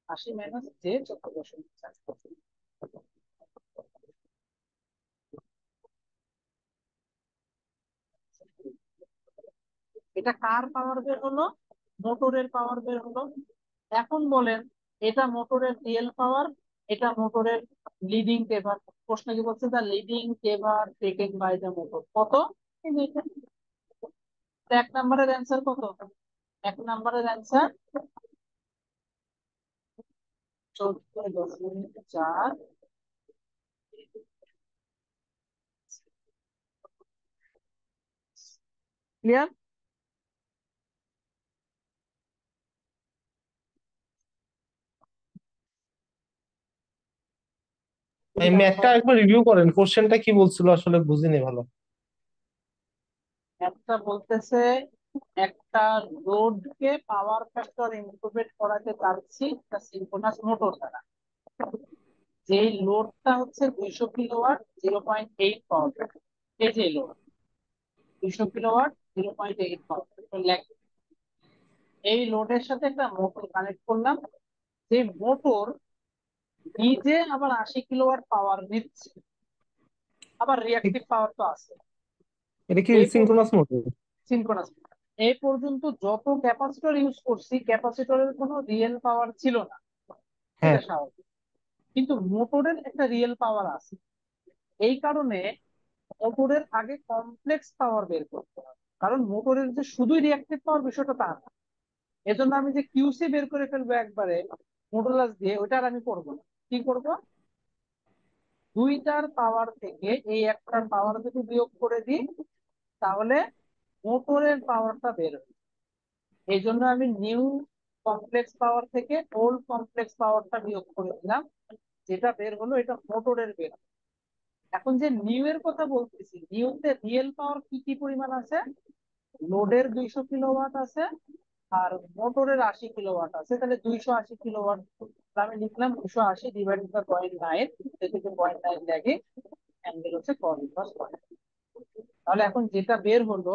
80 মাইনাস যে 14.4। এটা কার পাওয়ার বের হলো, মোটরের পাওয়ার বের হলো। এখন বলেন, এটা মোটরের রিয়েল পাওয়ার, এটা মোটরের লিডিং কেভার। প্রশ্ন কি বলছে, the leading kVAr taken by the motor কত, এই যে এটা। তো এক নম্বরের অ্যান্সার কত, এক নম্বরের অ্যান্সার 14.4। ক্লিয়ার? এই ম্যাথটা একবার রিভিউ করেন, কোশ্চেনটা কি বলছিল আসলে বুঝিনি ভালো। একটা বলতেছে একটা লোডকে পাওয়ার ফ্যাক্টর ইনকিউবেট করাতে চাচ্ছি একটা সিনক্রোনাস মোটর দ্বারা। যে লোডটা হচ্ছে 200 কিলোওয়াট 0.8 পাওয়ার ফ্যাক্টর, এই যে লোড 200 কিলোওয়াট 0.8 পাওয়ার ফ্যাক্টর, এই লোডের সাথে একটা মোটর কানেক্ট করলাম, যে মোটর নিজে আবার 80 কিলোওয়াট পাওয়ার নিচ্ছে, আবার রিঅ্যাক্টিভ পাওয়ার তো আছে। এটা কি এই সিনক্রোনাস মোটর? সিনক্রোনাস। এই পর্যন্ত যত ক্যাপাসিটর ইউজ করছি ক্যাপাসিটরের কোনো রিয়েল পাওয়ার ছিল না, হ্যাঁ। এটা স্বাভাবিক, কিন্তু মোটরের একটা রিয়েল পাওয়ার আছে। এই কারণে মোটরের আগে কমপ্লেক্স পাওয়ার বের করতে হবে, কারণ মোটরের যে শুধুই রিঅ্যাক্টিভ পাওয়ার বিষয়টা তা না। এজন্য আমি যে কিউসি বের করে ফেলবো একবারে মডুলাস দিয়ে, ওইটা আর আমি করবো না। কি করব, দুইটার পাওয়ার থেকে এই একটার পাওয়ার যদি বিয়োগ করে দিই, তাহলে মোটরের পাওয়ারটা বের হবে। এই জন্য আমি নিউ কমপ্লেক্স পাওয়ার থেকে ওল্ড কমপ্লেক্স পাওয়ারটা বিয়োগ করে দিলাম, যেটা বের হলো এটা মোটরের বের। এখন যে নিউ এর কথা বলতেছি, নিউতে রিয়েল পাওয়ার কি কি পরিমাণ আছে, লোডের 200 কিলোওয়াট আছে আর মোটরের 80 কিলোওয়াট আছে, তাহলে 280 কিলোওয়াট। আমি লিখলাম 280 ডিভাইডেড বাই 0.9, থেকে 0.9 লাগে, অ্যাঙ্গেল হচ্ছে cos inverse 0.9। তাহলে এখন যেটা বের হলো,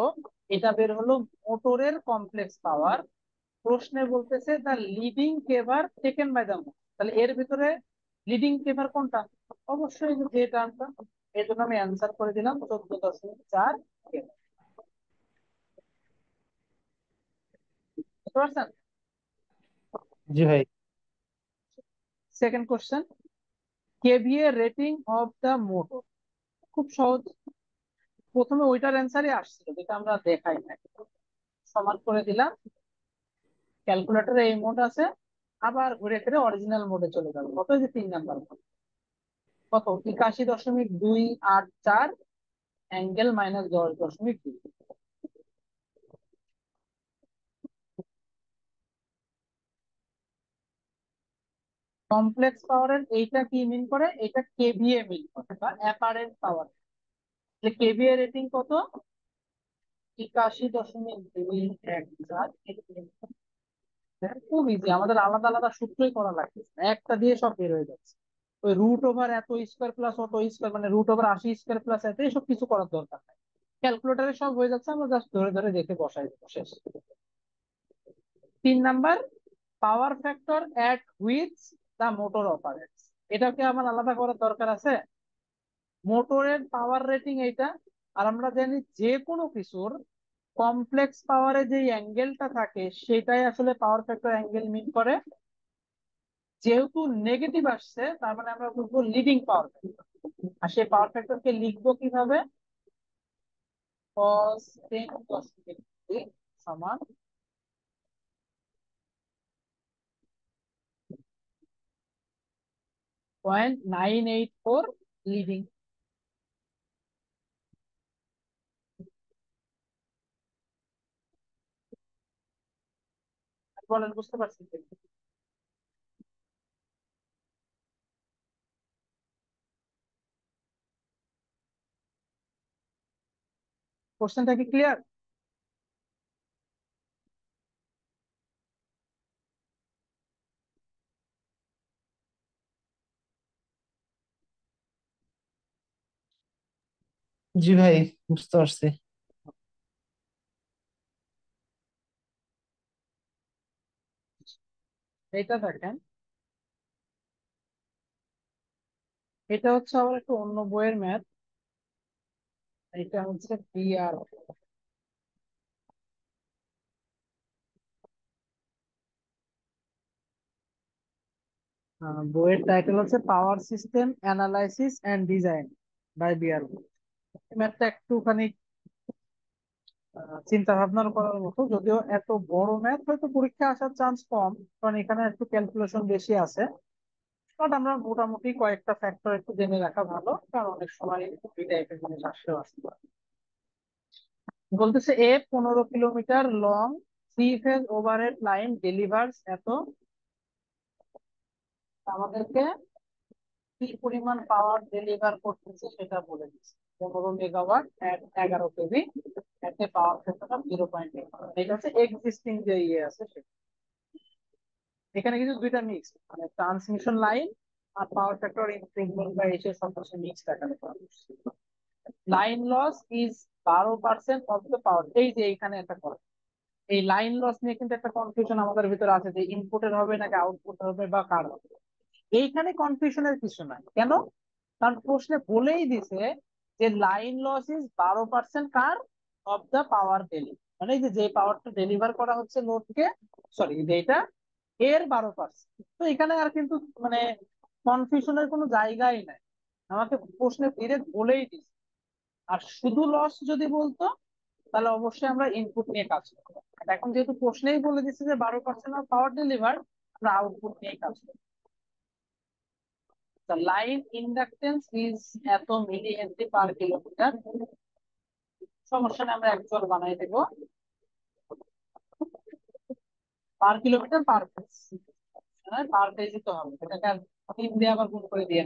এটা বের হলো মোটরের কমপ্লেক্স পাওয়ার। প্রশ্নে বলতেছে the leading kVAr taken by the motor, তাহলে এর ভিতরে লিডিং কেভার কোনটা, অবশ্যই যে টার্মটা। এর জন্য আমি অ্যান্সার করে দিলাম 14.4 কেভার। বুঝতে পারছেন? জি ভাই। Second question, KVA rating of the motor. খুব সহজ, প্রথমে ওইটার অ্যান্সারই আসছিল যেটা আমরা দেখাই না, সমান করে দিলাম, ক্যালকুলেটরে এই মোড আছে, আবার ঘুরে ফিরে অরিজিনাল মোডে চলে যাবে। কত, যে 3 নাম্বার মোড, কত 81.284 অ্যাঙ্গেল -10.2। কমপ্লেক্স পাওয়ারের এইটা কি মিন করে, এটা কেভিএ মিন করে বা অ্যাপারেন্ট পাওয়ার। কেভিএ রেটিং কত, 81.214। খুব ইজি, আমাদের আলাদা আলাদা সূত্রই করা লাগছে না, একটা দিয়ে সব বের হয়ে যাচ্ছে। ওই রুট ওভার এত স্কোয়ার প্লাস অত স্কোয়ার, মানে রুট ওভার 80 স্কোয়ার প্লাস এত, এসব কিছু করার দরকার নাই, ক্যালকুলেটারে সব হয়ে যাচ্ছে, আমরা জাস্ট ধরে ধরে দেখে বসাই দেবো, শেষ। 3 number, power factor at which the motor operates. এটাকে আমার আলাদা করার দরকার আছে? মোটরের পাওয়ার রেটিং এইটা, আর আমরা জানি যে কোনো কিছুর কমপ্লেক্স পাওয়ারে যে অ্যাঙ্গেলটা থাকে সেটাই আসলে পাওয়ার ফ্যাক্টর অ্যাঙ্গেল মিন করে। যেহেতু নেগেটিভ আসছে, তার মানে আমরা বলবো লিডিং পাওয়ার ফ্যাক্টর। আর সেই পাওয়ার ফ্যাক্টরকে লিখবো কিভাবে, cos 10 cos 50 সমান 0.984 লিডিং। বলেন, বুঝতে পারছি? কোশ্চেনটা কি ক্লিয়ার? জি ভাই, বুঝতে পারছি। এটা দেখেন, এটা হচ্ছে আবার একটু অন্য বইয়ের ম্যাথ। এটা হচ্ছে বিআর, বইয়ের টাইটেল হচ্ছে power system analysis and design by BR. ম্যাথটা একটুখানি চিন্তা ভাবনার করার মতো, যদিও এত বড় ম্যাথ হয়তো পরীক্ষা আসার চান্স কম, কারণ এখানে একটু ক্যালকুলেশন বেশি আছে। বাট আমরা মোটামুটি কয়েকটা ফ্যাক্টর একটু জেনে রাখা ভালো, কারণ অনেক সময় এই টাইপের জিনিস আসতেও আসতে পারে। বলতেছে 15 kilometre long 3 phase overhead line delivers এত, আমাদেরকে কি পরিমাণ পাওয়ার ডেলিভার করতেছে সেটা বলে দিচ্ছে। 15 মেগাওয়াট 11 কেভি, এতে পাওয়ার ফ্যাক্টর 0.8। এটা হচ্ছে এক্সিস্টিং যে ইয়ে আছে সেটা। এখানে কিন্তু দুইটা মিক্স, মানে ট্রান্সমিশন লাইন আর পাওয়ার ফ্যাক্টর ইনক্রিমেন্ট বা রেশিও সবকিছু মিক্সড আকারে করা হচ্ছে। Line loss is 12% of the power. এই যে এখানে একটা কথা, এই লাইন লস নিয়ে কিন্তু একটা কনফিউশন আমাদের ভিতরে আছে যে ইনপুটের হবে নাকি আউটপুট হবে বা কার হবে। এইখানে কনফিউশনের কিছু নাই। কেন? কারণ প্রশ্নে বলেই দিছে যে লাইন লস ইজ 12% কার, অফ দা পাওয়ার ডেলি, মানে এই যে যে পাওয়ারটা ডেলিভার করা হচ্ছে লোডকে, সরি যেটা, এর 12%। তো এখানে আর কিন্তু মানে কনফিউশনের কোনো জায়গাই নাই, আমাকে প্রশ্নে ডিরেক্ট বলেই দিছে। আর শুধু লস যদি বলতো তাহলে অবশ্যই আমরা ইনপুট নিয়ে কাজ করবো। আর এখন যেহেতু প্রশ্নেই বলে দিচ্ছে যে 12% অফ পাওয়ার ডেলিভার, আমরা আউটপুট নিয়ে কাজ করবো। The line inductance is এত মিলি হেনরি পার কিলোমিটার। সমস্যা নেই, আমরা অ্যাকচুয়াল বানাই দেবো পার কিলোমিটার পার ফেজ। পার ফেজই তো হবে, এটাকে আর 3 দিয়ে আবার গুণ করে দিয়ে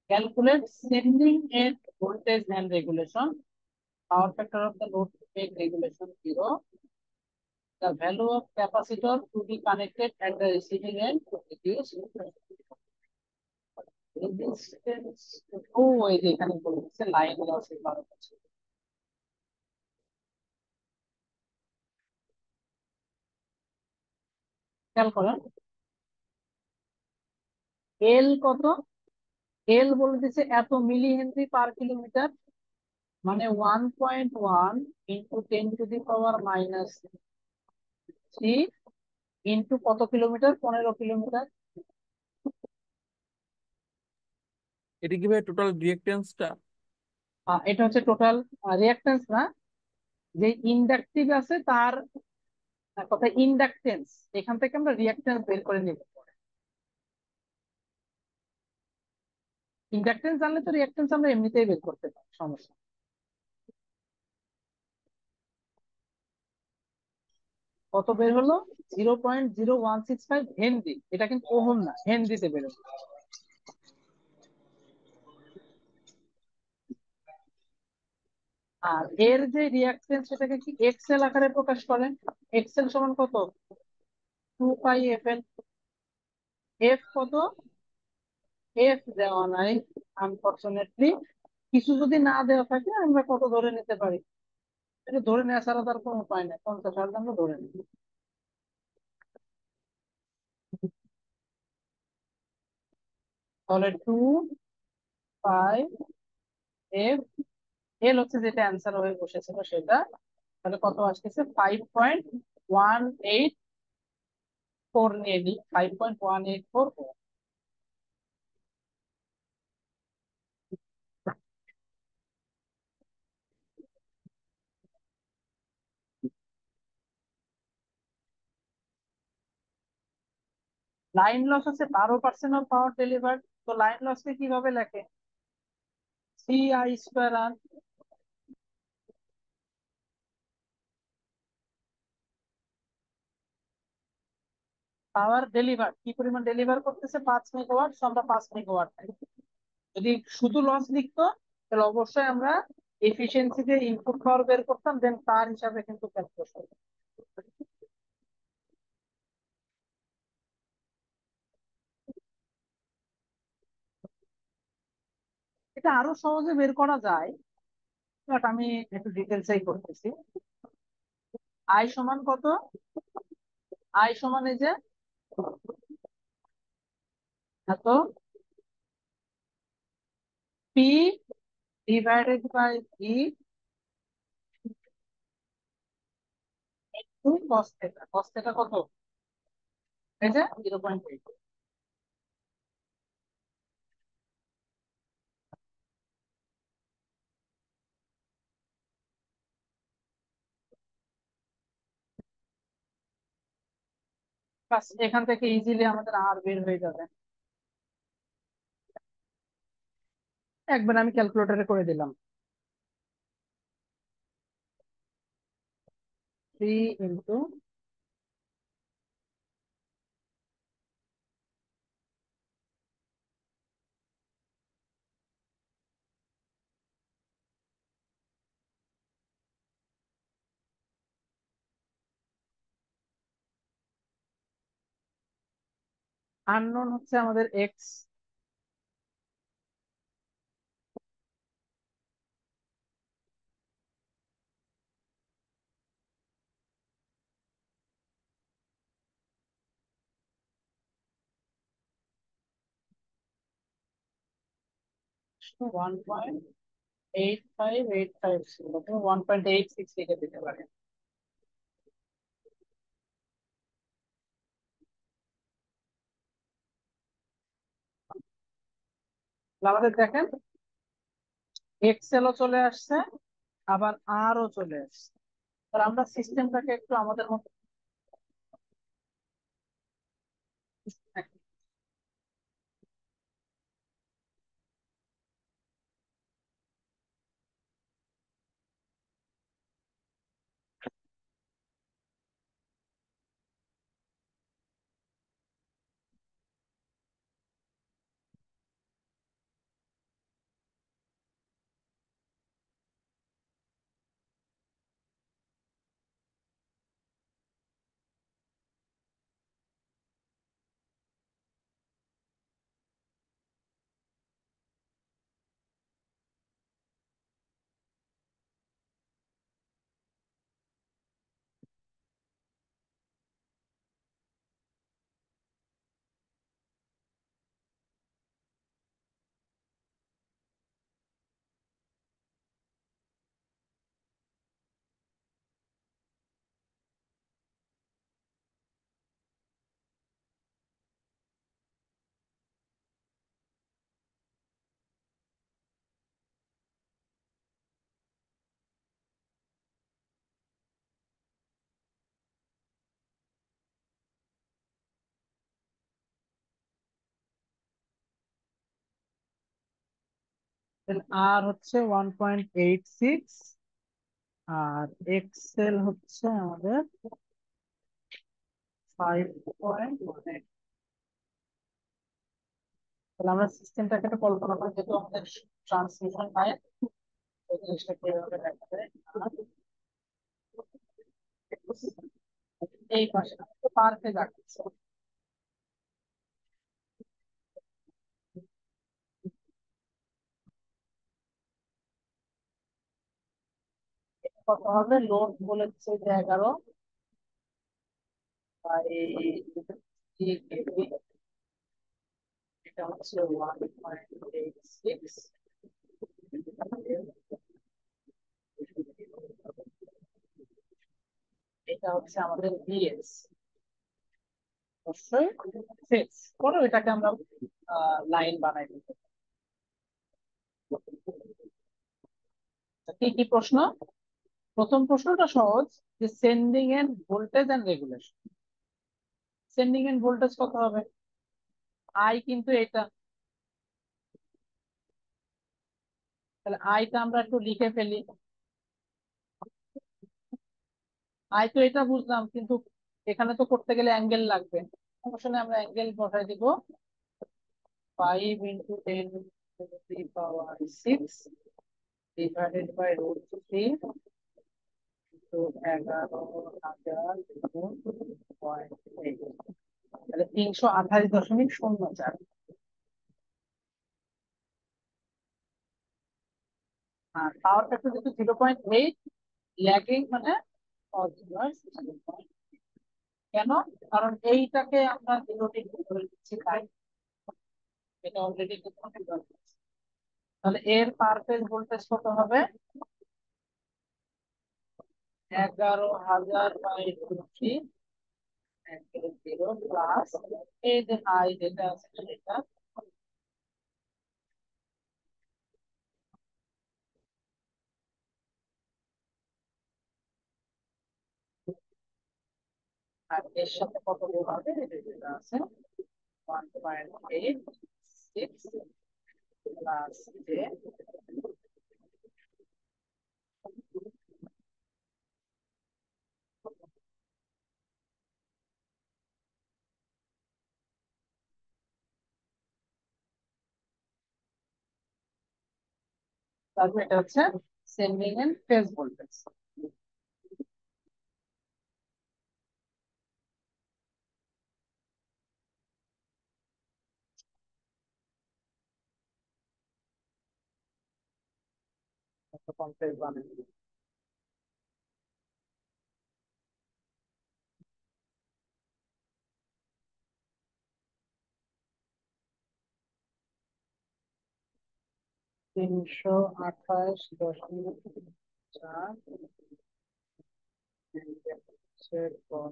calculate sending end voltage and regulation. Power factor of the load to make regulation 0. The value of capacitor to be connected at the receiving end to reduce resistance. এই যে এখানে বলছে লাইন লস এর 12%। খেয়াল করেন এল কত, এল বলে দিচ্ছে এত মিলি হেনরি পার কিলোমিটার, মানে 1.1 ইন্টু 10⁻³ ইন্টু কত কিলোমিটার, 15 কিলোমিটার। এটা কি ভাই টোটাল রিঅ্যাকট্যান্সটা? এটা হচ্ছে টোটাল রিঅ্যাকট্যান্স না, যে ইন্ডাকটিভ আছে তার কথা ইন্ডাকটেন্স, এখান থেকে আমরা রিঅ্যাকট্যান্স বের করে নিব। ইন্ডাকটেন্স জানলে তো রিঅ্যাকট্যান্স আমরা এমনিতেই বের করতে পারি, সমস্যা নেই। কত বের হলো? 0.0165 হেনরি। এটা কিন্তু ওহম না, হেনরিতে বের হলো। আর এর যে রিঅ্যাকট্যান্স সেটাকে কি এক্সেল আকারে প্রকাশ করেন। এক্সেল সমান কত? 2πfl। এফ কত? এফ দেওয়া নাই আনফরচুনেটলি। কিছু যদি না দেওয়া থাকে আমরা কত ধরে নিতে পারি, এটা ধরে নেওয়া ছাড়া তার কোনো উপায় নাই, 50,000 আমরা ধরে নিই। তাহলে 2πf, এল হচ্ছে যেটা অ্যান্সার হয়ে বসেছিল সেটা, তাহলে কত আসতেছে 5.184 নিয়ে নিই, 5.184। লাইন লস হচ্ছে 12% অফ পাওয়ার ডেলিভার। তো লাইন লসকে কিভাবে লেখে? CI²R। পাওয়ার ডেলিভার কি পরিমাণ ডেলিভার করতেছে, 5 মেগাওয়াট, আমরা 5 মেগাওয়াট। যদি শুধু লস লিখতো তাহলে অবশ্যই আমরা এফিসিয়েন্সি দিয়ে ইনপুট পাওয়ার বের করতাম, দেন তার হিসাবে কিন্তু ক্যালকুলেট করতাম। এটা আরো সহজে বের করা যায়, বাট আমি একটু ডিটেলসেই করতেছি। আই সমান কত? আই সমান এই যে এত P divided by V two cos theta. Cos theta কত? এই যে 0.8। বাস এখান থেকে ইজিলি আমাদের আর বের হয়ে যাবে। একবার আমি ক্যালকুলেটরে করে দিলাম, 3 ইন্টু আননোন হচ্ছে আমাদের এক্স, 1.8585 ছিল, তুমি 1.86 লিখে দিতে পারে। আমাদের দেখেন এক্সেলও চলে আসছে, আবার আরও চলে আসছে। তাহলে আমরা সিস্টেমটাকে একটু আমাদের মতো আর হচ্ছে 1.86, আর এক্সেল হচ্ছে আমাদের 5.18। তাহলে আমরা সিস্টেমটাকে একটা কল্পনা করি, যেহেতু আমাদের ট্রান্সমিশন হয়, এই জিনিসটা কিভাবে দেখা যায়। আর এই পাশে পার পেজ আঁকছে, কত হবে? লোড বলেছে যে 11 বাই 3 কেভি, এটা হচ্ছে 1.86। এটা হচ্ছে আমাদের ভিএস, অবশ্যই ফেজ। পরে এটাকে আমরা লাইন বানাই দিতে। কি কি প্রশ্ন? প্রথম প্রশ্নটা সহজ, যে sending end voltage and regulation. Sending end voltage কত হবে? আই কিন্তু এটা, তাহলে আইটা আমরা একটু লিখে ফেলি। আই তো এটা বুঝলাম, কিন্তু এখানে তো করতে গেলে অ্যাঙ্গেল লাগবে। আসলে আমরা অ্যাঙ্গেল বসাই দিব 5 × 10⁶ ডিভাইডেড বাই √3 তো 11,000 তাহলে 328.04। আর পাওয়ার ফ্যাক্টর যেহেতু 0.8, ল্যাগিং মানে positive। কেন? কারণ এইটাকে আমরা 0 ডিগ্রি ধরে দিচ্ছি, তাই এটা অলরেডি। তাহলে এর পার ফেজ ভোল্টেজ কত হবে? 11,000/√3 প্লাস এই যে আই যেটা আছে সেটা, আর এর সাথে কত গুণ হবে যেটা আছে 1.86 প্লাস যে, তারপর এটা হচ্ছে সেন্ডিং এন্ড ফেজ ভোল্টেজ। 50 বানাই। তিনশো 28.4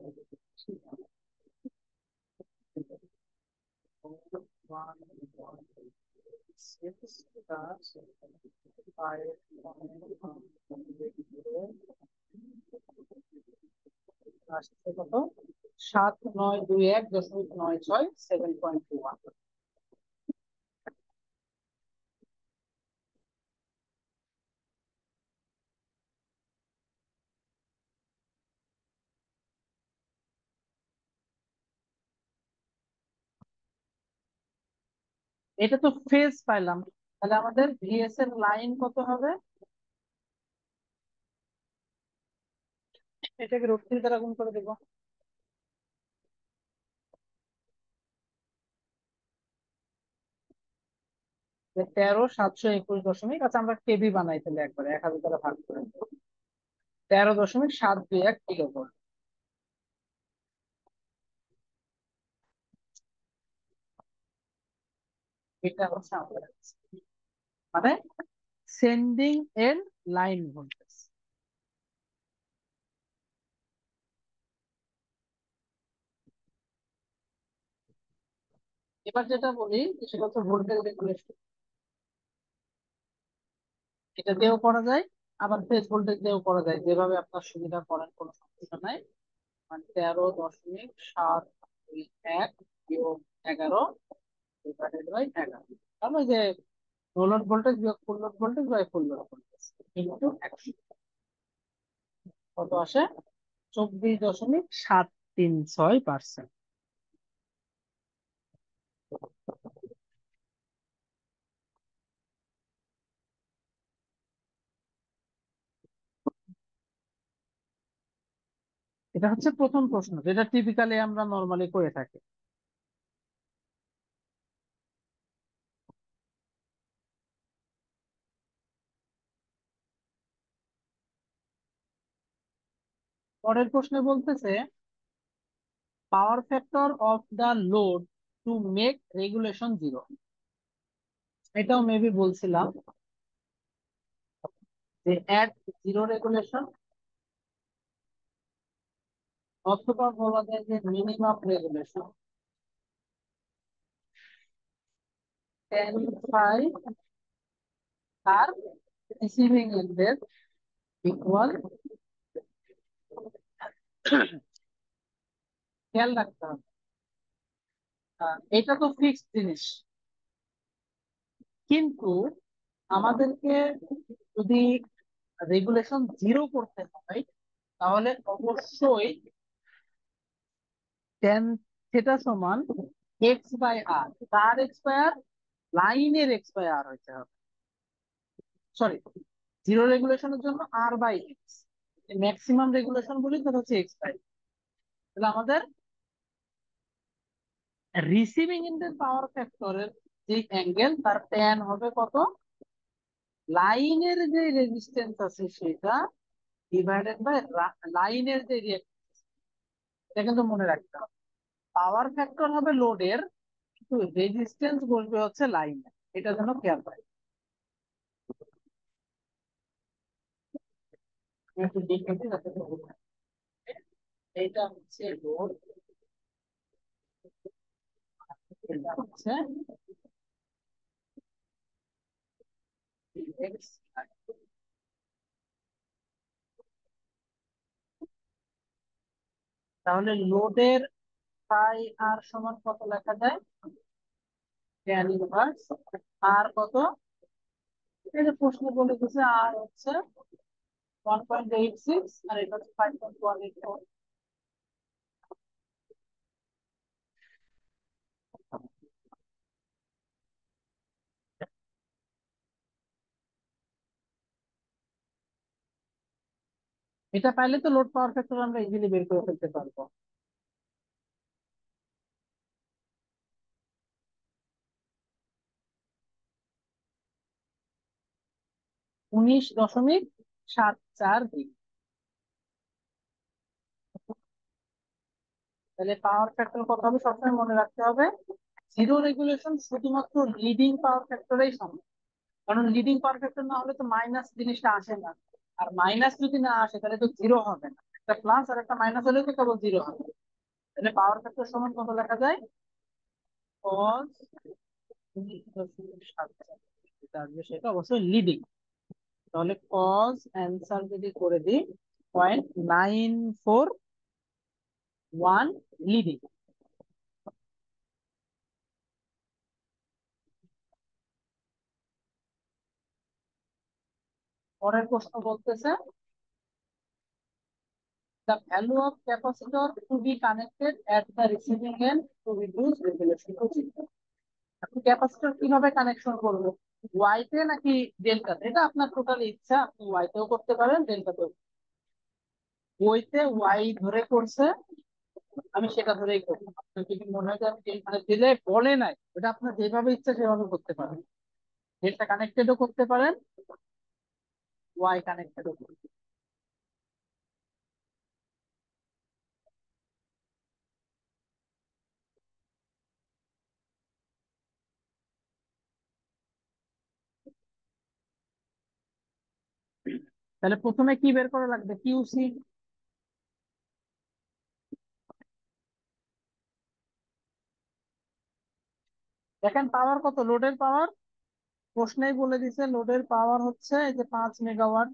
আসছে কত? 7921.96 7.21। এটা তো ফেজ পাইলাম, তাহলে আমাদের ভিএস এর লাইন কত হবে? এটাকে √3 দ্বারা গুণ করে দেবো। যে 13,721 আচ্ছা আমরা কেবি বানাই তাহলে একবারে 1000 দ্বারা ভাগ করে দেবো। 13.721 কিলোভোল্ট। এটা হচ্ছে আমাদের answer। মানে সেন্ডিং এন্ড লাইন ভোল্টেজ। এবার যেটা বলি সেটা হচ্ছে ভোল্টেজ রেগুলেশন। এটা দিয়েও করা যায়, আবার ফেজ ভোল্টেজ দিয়েও করা যায়, যেভাবে আপনার সুবিধা করেন, কোনো সমস্যা নাই। মানে 13.721 বিয়োগ 11 ডিভাইডেড বাই 11, তাহলে যে নো লোড ভোল্টেজ বিয়োগ full load voltage by full load voltage into 100 কত আসে? 24.736%। এটা হচ্ছে প্রথম প্রশ্ন, যেটা টিপিক্যালি আমরা নর্মালি করে থাকি। পরের প্রশ্নে বলতেছে power factor of the load to make regulation zero. এটাও মেবি বলছিলাম যে অ্যাট জিরো রেগুলেশন, অথবা বলা যায় যে মিনিমাম রেগুলেশন 10 আর রিসিভিং এন্ডের ইকুয়াল। খেয়াল রাখতে হবে এটা তো ফিক্সড জিনিস, কিন্তু আমাদেরকে যদি রেগুলেশন জিরো করতে হয় তাহলে অবশ্যই টেন থিটা সমান এক্স বাই আর। তার এক্স বাই আর, লাইনের এক্স বাই আর হইতে হবে। সরি, জিরো রেগুলেশনের জন্য আর বাই এক্স, ম্যাক্সিমাম রেগুলেশন বলি তাহলে হচ্ছে এক্স বাই। তাহলে আমাদের রিসিভিং এন্ডের পাওয়ার ফ্যাক্টরের যে অ্যাঙ্গেল তার ট্যান হবে কত? লাইনের যে রেজিস্ট্যান্স আছে সেটা ডিভাইডেড বাই লাইনের যে রিঅ্যাক্ট্যান্স। এটা কিন্তু মনে রাখতে হবে, পাওয়ার ফ্যাক্টর হবে লোডের, কিন্তু রেজিস্ট্যান্স বসবে হচ্ছে লাইনের। এটা যেন খেয়াল রাখি। আমি একটু লিখে দিই যাতে সহজ হয়। এইটা হচ্ছে লোড, এটা হচ্ছে এক্স। তাহলে লোডের পাই আর সমান কত লেখা যায়? ট্যান ইনভার্স আর কত? এই যে প্রশ্ন বলে দিচ্ছে আর হচ্ছে 1.86 আর এটা হচ্ছে 5.184। এটা পাইলে তো লোড পাওয়ার ফ্যাক্টর আমরা ইজিলি বের করে ফেলতে পারবো। 19.74 ডিগ্রি। তাহলে পাওয়ার ফ্যাক্টর কত হবে সবসময় মনে রাখতে হবে, জিরো রেগুলেশন শুধুমাত্র লিডিং পাওয়ার ফ্যাক্টরেই সম্ভব। কারণ লিডিং পাওয়ার ফ্যাক্টর না হলে তো মাইনাস জিনিসটা আসে না, আর মাইনাস যদি না আসে তাহলে তো জিরো হবে না, একটা প্লাস আর একটা মাইনাস হলে তো কেবল জিরো হবে। তাহলে পাওয়ার ফ্যাক্টর সমান কত লেখা যায়, cos 19.74, যেটা আসবে সেটা অবশ্যই লিডিং। তাহলে cos অ্যান্সার যদি করে দিই 0.941 লিডিং। পরের প্রশ্ন বলতেছে the value of capacitor to be connected at the receiving end to reduce regulation. আপনি ক্যাপাসিটর কিভাবে কানেকশন করবো, ওয়াই তে নাকি ডেল্টাতে, এটা আপনার টোটাল ইচ্ছা, আপনি ওয়াই তেও করতে পারেন ডেল্টাতেও। ওইতে ওয়াই ধরে করছে, আমি সেটা ধরেই করবো। আপনার যদি মনে হয় যে আমি মানে দিলে বলে নাই, ওটা আপনার যেভাবে ইচ্ছা সেভাবে করতে পারেন। ডেল্টা কানেক্টেডও করতে পারেন, ওয়াই কানেক্টেডও করতে পারেন। তাহলে প্রথমে কি বের করা লাগবে, কিউসি। দেখেন পাওয়ার কত, লোডের পাওয়ার প্রশ্নেই বলে দিছে, লোডের পাওয়ার হচ্ছে এই যে 5 মেগাওয়াট।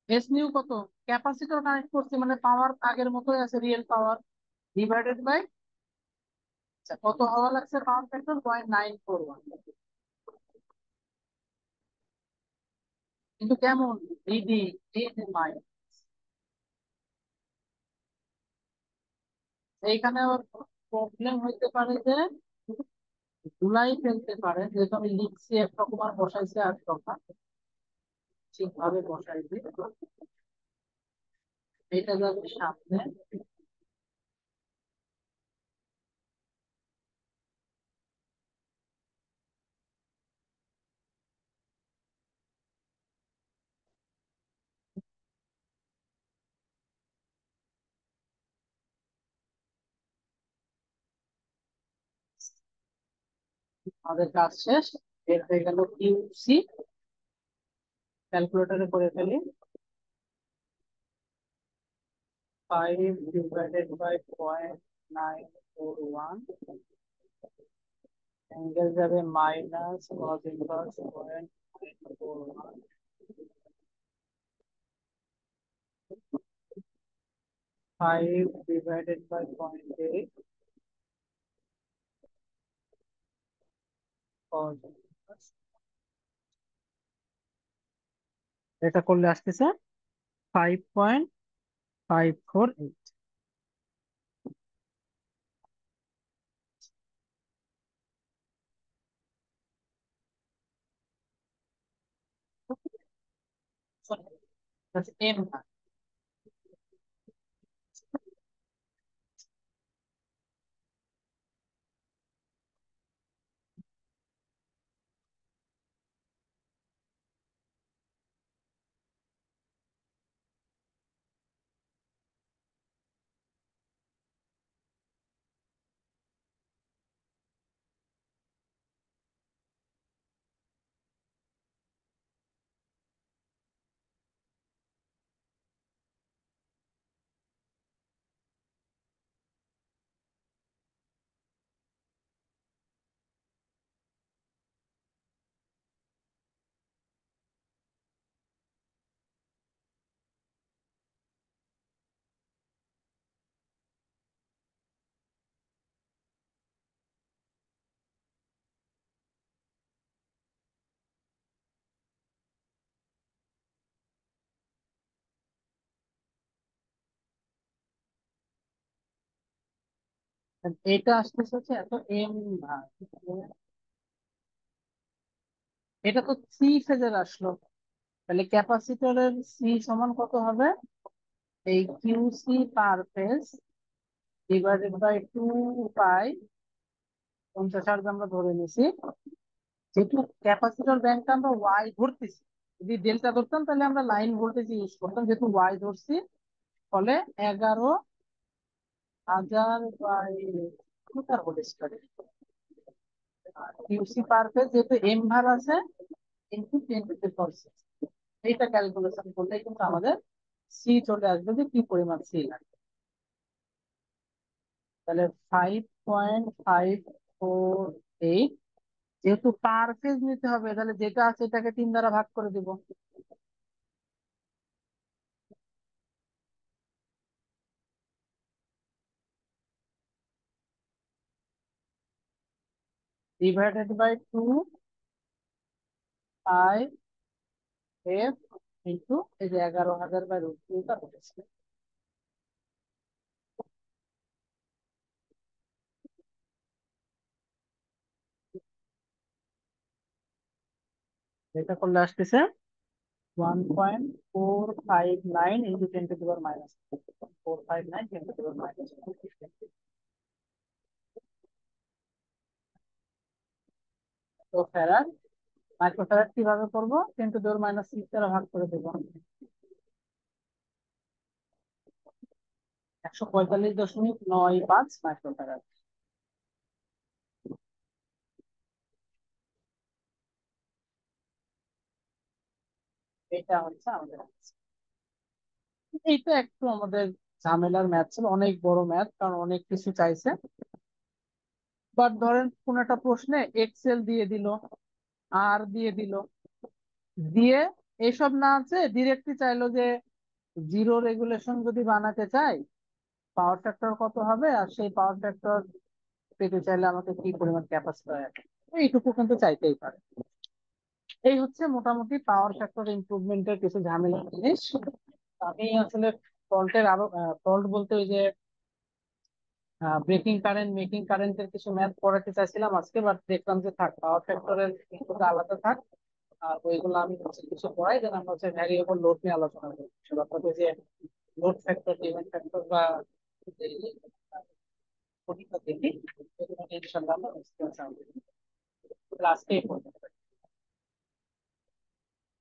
এস নিউ কত, ক্যাপাসিটর কানেক্ট করছে মানে পাওয়ার আগের মতোই আছে, রিয়েল পাওয়ার ডিভাইডেড বাই কত হওয়া লাগছে, পাওয়ার ফ্যাক্টর 0.941। কিন্তু কেমন, ডিডি মাইনাস, এইখানে প্রবলেম হইতে পারে যে ধুলাই ফেলতে পারে, যেহেতু আমি লিখছি একরকম আর বসাইছি আর রকম, ঠিকভাবে বসাইছি, এটা যাবে সামনে। আমাদের কাজ শেষ, বের হয়ে গেল কিউসি। ক্যালকুলেটরে করে ফেলি, 5 / 0.941, অ্যাঙ্গেল যাবে minus cos inverse 0.941, 5 / 0.8 cos inverse। এটা করলে আসতেছে 5.548। এম না, এটা আসতেছে হচ্ছে এত এম না, এটা তো থ্রি ফেজের আসলো, তাহলে ক্যাপাসিটরের সি সমান কত হবে? এই QC per phase divided by 2 pi 50 আমরা ধরে নিছি। যেহেতু ক্যাপাসিটর ব্যাংকটা আমরা ওয়াই ধরতেছি, যদি ডেল্টা ধরতাম তাহলে আমরা লাইন ভোল্টেজ ইউজ করতাম, যেহেতু ওয়াই ধরছি ফলে 11,000 by metre whole square. QC per phase যেহেতু এম ভার আছে ইনটু 10⁶, এইটা ক্যালকুলেশন করলে কিন্তু আমাদের সি চলে আসবে যে কি পরিমাণ সি লাগবে। তাহলে 5.548, যেহেতু পার ফেজ নিতে হবে তাহলে যেটা আছে এটাকে 3 দ্বারা ভাগ করে দিব। Divided by 2 pi F into এই যে 11,000 বাই √2 হচ্ছে। এটা করলে আসতেছে 1.459 ইন্টু 10⁻⁻, 459 10⁻⁻। তো ফেরাড মাইক্রোফ্যারাড কিভাবে করবো? 10⁻⁻6 দ্বারা ভাগ করে দেবো। 145.95 মাইক্রোফ্যারাড। এটা হচ্ছে আমাদের answer। এইটা একটু আমাদের ঝামেলার ম্যাথ ছিল, অনেক বড় ম্যাথ, কারণ অনেক কিছু চাইছে। বাট ধরেন কোন একটা প্রশ্নে এক্সেল দিয়ে দিল, আর দিয়ে দিল, দিয়ে এইসব না আছে ডিরেক্টলি চাইলো যে জিরো রেগুলেশন যদি বানাতে চাই পাওয়ার ফ্যাক্টর কত হবে, আর সেই পাওয়ার ফ্যাক্টর পেতে চাইলে আমাকে কি পরিমাণ ক্যাপাসিটর আছে, এইটুকু কিন্তু চাইতেই পারে। এই হচ্ছে মোটামুটি পাওয়ার ফ্যাক্টর ইমপ্রুভমেন্টের কিছু ঝামেলার জিনিস। আমি আসলে ফল্টের আরো ফল্ট বলতে ওই যে ব্রেকিং কারেন্ট মেকিং কারেন্টের কিছু ম্যাথ পড়াতে চাইছিলাম আজকে, বাট দেখলাম যে থাক, পাওয়ার ফ্যাক্টরের ইনপুটটা আলাদা থাক। আর ওইগুলো আমি হচ্ছে কিছু পড়াই, যেন আমরা হচ্ছে ভ্যারিয়েবল লোড নিয়ে আলোচনা করি, অর্থাৎ ওই যে লোড ফ্যাক্টর ডিমান্ড ফ্যাক্টর বা দেখি, এগুলো ইনশাল্লাহ আমরা ক্লাসে